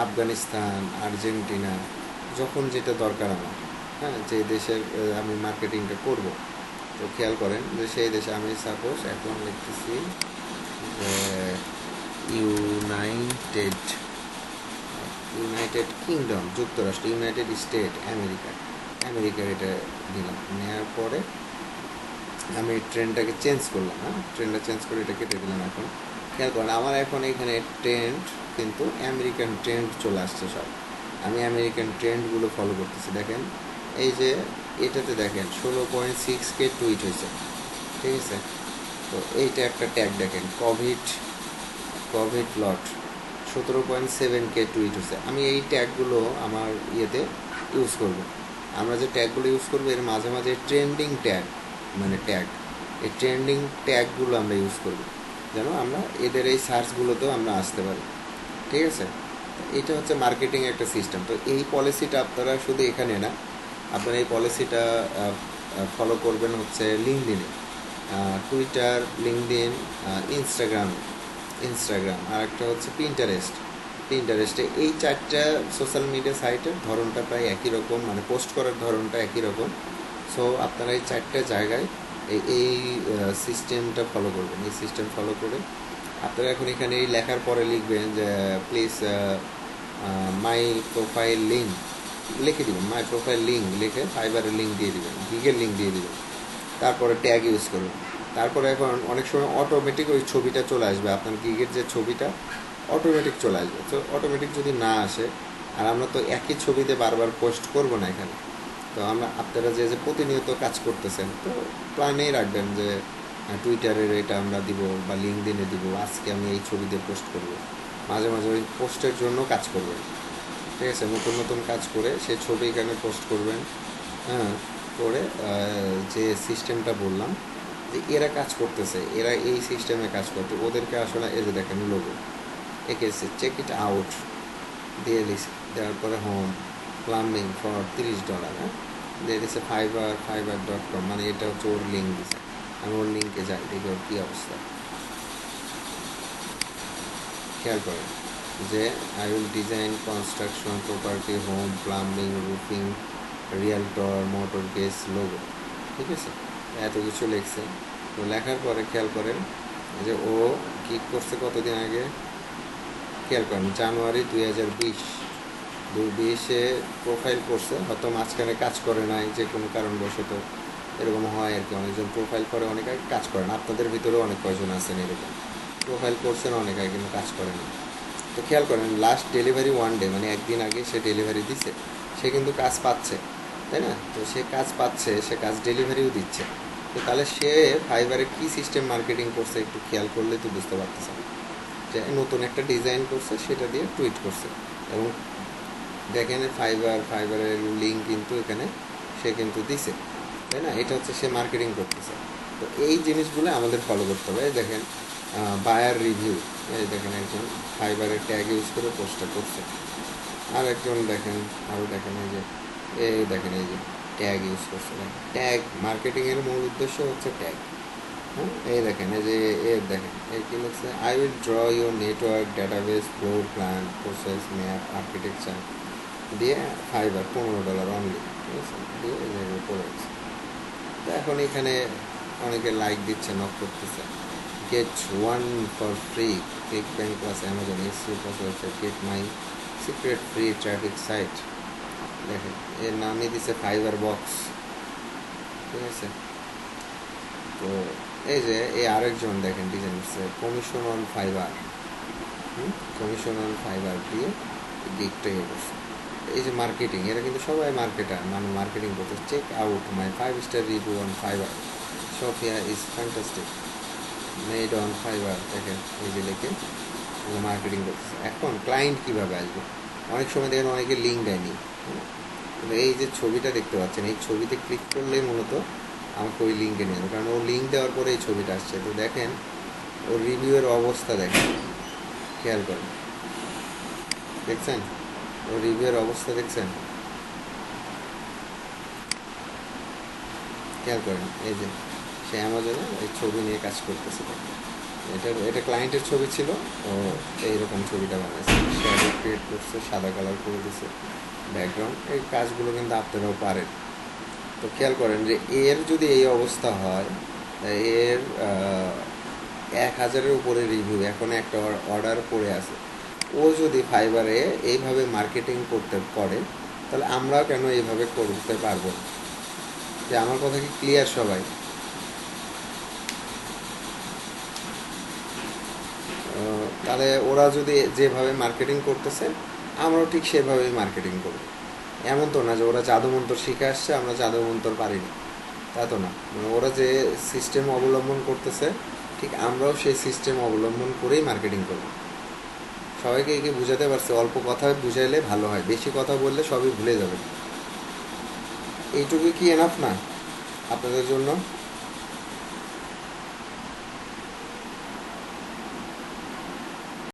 আফগানিস্তান, আর্জেন্টিনা, যখন যেটা দরকার আমার, হ্যাঁ, যে দেশের আমি মার্কেটিংটা করব, তো খেয়াল করেন যে সেই দেশে আমি সাপোজ এখন লিখতেছি যে ইউনাইটেড কিংডম, যুক্তরাষ্ট্র, ইউনাইটেড স্টেট, আমেরিকার এটা দিলাম। নেওয়ার পরে আমি ট্রেন্ডটাকে চেঞ্জ করলাম, হ্যাঁ, ট্রেন্ডটা চেঞ্জ করে এটা কেটে দিলাম। এখন খেয়াল করেন আমার এখন এখানে ট্রেন্ড কিন্তু আমেরিকান ট্রেন্ড চলে আসছে সব। আমি আমেরিকান ট্রেন্ডগুলো ফলো করতেছি। দেখেন এই যে এটাতে দেখেন 16.6K টুইট হয়েছে, ঠিক আছে? তো এইটা একটা ট্যাগ দেখেন, কোভিড লট 17.7K টুইট হচ্ছে। আমি এই ট্যাগগুলো আমার ইয়েতে ইউজ করব। আমরা যে ট্যাগগুলো ইউজ করবো এর মাঝে মাঝে ট্রেন্ডিং ট্যাগ, মানে ট্যাগ, এই ট্রেন্ডিং ট্যাগগুলো আমরা ইউজ করব যেন আমরা এদের এই সার্চগুলোতেও আমরা আসতে পারি, ঠিক আছে? এটা হচ্ছে মার্কেটিং একটা সিস্টেম। তো এই পলিসিটা আপনারা শুধু এখানে না, আপনারা এই পলিসিটা ফলো করবেন হচ্ছে লিঙ্কডিনে, টুইটার, লিঙ্কডিন, ইনস্টাগ্রাম, ইনস্টাগ্রাম, আর একটা হচ্ছে পিন্টারেস্টে এই চারটা সোশ্যাল মিডিয়া সাইটের ধরনটা প্রায় একই রকম, মানে পোস্ট করার ধরনটা একই রকম। সো আপনারা এই চারটে জায়গায় এই সিস্টেমটা ফলো করবেন। এই সিস্টেম ফলো করে আপনারা এখন এখানে এই লেখার পরে লিখবেন যে প্লিজ মাই প্রোফাইল লিঙ্ক লিখে দিবেন, মাই প্রোফাইল লিঙ্ক লিখে ফাইবারের লিঙ্ক দিয়ে দিবেন, গিগের লিঙ্ক দিয়ে দিবেন, তারপরে ট্যাগ ইউজ করুন। তারপরে এখন অনেক সময় অটোমেটিক ওই ছবিটা চলে আসবে, আপনার গিগের যে ছবিটা অটোমেটিক চলে আসবে। তো অটোমেটিক যদি না আসে, আর আমরা তো একই ছবিতে বারবার পোস্ট করব না এখানে, তো আমরা আপনারা যে যে প্রতিনিয়ত কাজ করতেছেন, তো প্ল্যানেই রাখবেন যে টুইটারের এটা আমরা দিব বা লিঙ্কডিনে দিব, আজকে আমি এই ছবি দিয়ে পোস্ট করব। মাঝে মাঝে ওই পোস্টের জন্য কাজ করবেন, ঠিক আছে? নতুন নতুন কাজ করে সেই ছবি এখানে পোস্ট করবেন। হ্যাঁ, করে যে সিস্টেমটা বললাম যে এরা কাজ করতেছে, এরা এই সিস্টেমে কাজ করতে, ওদেরকে আসলে এই যে দেখেন লোগো এঁকেছে, চেক ইট আউট দিয়ে দিছে, দেওয়ার পরে হোম প্লাম্বিং ফর $30, হ্যাঁ দিয়ে দিছে fiverr.com, মানে এটা হচ্ছে ওর লিঙ্ক দিছে। আমি ওর লিঙ্কে যাই, দেখি ওর কী অবস্থা। খেয়াল করেন যে I will design construction property home plumbing roofing realtor motor guess logo, ঠিক আছে? এত কিছু লিখছে। তো লেখার পরে খেয়াল করেন যে ও কি করছে কতদিন আগে, খেয়াল করেন জানুয়ারি 2020 প্রোফাইল করছে, হয়তো মাঝখানে কাজ করে নাই যে কোনো কারণবশত, এরকম হয় আর কি। অনেকজন প্রোফাইল করে অনেক আগে, কাজ করে না। আপনাদের ভিতরেও অনেক কয়জন আছেন এরকম, প্রোফাইল করছেন অনেক আগে কিন্তু কাজ করে না। তো খেয়াল করেন লাস্ট ডেলিভারি 1 ডে, মানে একদিন আগে সে ডেলিভারি দিছে, সে কিন্তু কাজ পাচ্ছে, তাই না? তো সে কাজ পাচ্ছে, সে কাজ ডেলিভারিও দিচ্ছে। তো তাহলে সে ফাইবারে কী সিস্টেম মার্কেটিং করছে একটু খেয়াল করলে তো বুঝতে পারতেছেন যে নতুন একটা ডিজাইন করছে, সেটা দিয়ে টুইট করছে। এবং দেখেন ফাইবারের লিঙ্ক কিন্তু এখানে সে কিন্তু দিছে, তাই না? এটা হচ্ছে সে মার্কেটিং করতেছে। তো এই জিনিসগুলো আমাদের ফলো করতে হবে। দেখেন বায়ার রিভিউ, এই দেখেন একজন ফাইবারের ট্যাগ ইউজ করে পোস্টটা করছে, আর একজন দেখেন, আরও দেখেন এই দেখেন এই যে ট্যাগ ইউজ করছে। ট্যাগ মার্কেটিংয়ের মূল উদ্দেশ্য হচ্ছে ট্যাগ। হ্যাঁ, এই দেখেন এই যে এর দেখেন এই কী লিখছে, I will draw your network database floor plan process map architecture দিয়ে ফাইবার $15 অনলি, ঠিক আছে? দিয়ে এই জায়গায় করে আছে। তো এখন এখানে অনেকে লাইক দিচ্ছে, নক করতেছে। Get 1 for free ClickBank plus Amazon SEO plus website get my secret free traffic site. দেখেন এর নামই দিছে ফাইবার বক্স, ঠিক আছে? তো এই যে এই আরেকজন দেখেন ডিজাইন দিচ্ছে commission on fibre, commission on fibre দিয়ে গিকটা ইয়ে করছে। এই যে মার্কেটিং, এরা কিন্তু সবাই মার্কেটার, মানে মার্কেটিং করছে। Check out my 5-star review on Fiverr, Sophia is fantastic made on Fiverr. দেখেন এই যে লিখে মার্কেটিং করতেছে। এখন ক্লায়েন্ট কীভাবে আসবে? অনেক সময় দেখেন অনেকে লিঙ্ক দেয়নি, কিন্তু এই যে ছবিটা দেখতে পাচ্ছেন, এই ছবিতে ক্লিক করলেই মূলত আমাকে ওই লিঙ্কে নিয়ে যাবে, কারণ ও লিঙ্ক দেওয়ার পরে এই ছবিটা আসছে। তো দেখেন ওর রিভিউয়ের অবস্থা দেখেন, খেয়াল করেন, দেখছেন ওর রিভিউয়ের অবস্থা দেখছেন? খেয়াল করেন এই যে সে অ্যামাজনে এই ছবি নিয়ে কাজ করতেছে। এটা ক্লায়েন্টের ছবি ছিল, ও এইরকম ছবিটা বানাইছে, শ্যাডো ক্রিয়েট করছে, সাদা কালার করে দিছে ব্যাকগ্রাউন্ড। এই কাজগুলো কিন্তু আপনারাও পারেন। তো খেয়াল করেন যে এর যদি এই অবস্থা হয়, এর 1000-এর উপরে রিভিউ, এখন একটা অর্ডার পড়ে আছে, ও যদি ফাইবারে এইভাবে মার্কেটিং করতে পারে, তাহলে আমরাও কেন এইভাবে করতে পারবো? যে আমার কথা কি ক্লিয়ার সবাই? তাহলে ওরা যদি যেভাবে মার্কেটিং করতেছে, আমরাও ঠিক সেভাবেই মার্কেটিং করব। এমন তো না যে ওরা জাদুমন্তর শিখে আসছে, আমরা জাদুমন্তর পারি না, তা তো না। মানে ওরা যে সিস্টেম অবলম্বন করতেছে, ঠিক আমরাও সেই সিস্টেম অবলম্বন করেই মার্কেটিং করব। সবাইকে একে বুঝাতে পারছে, অল্প কথা বুঝাইলে ভালো হয়, বেশি কথা বললে সবই ভুলে যাবে। এইটুকুই কি এনাফ না আপনাদের জন্য?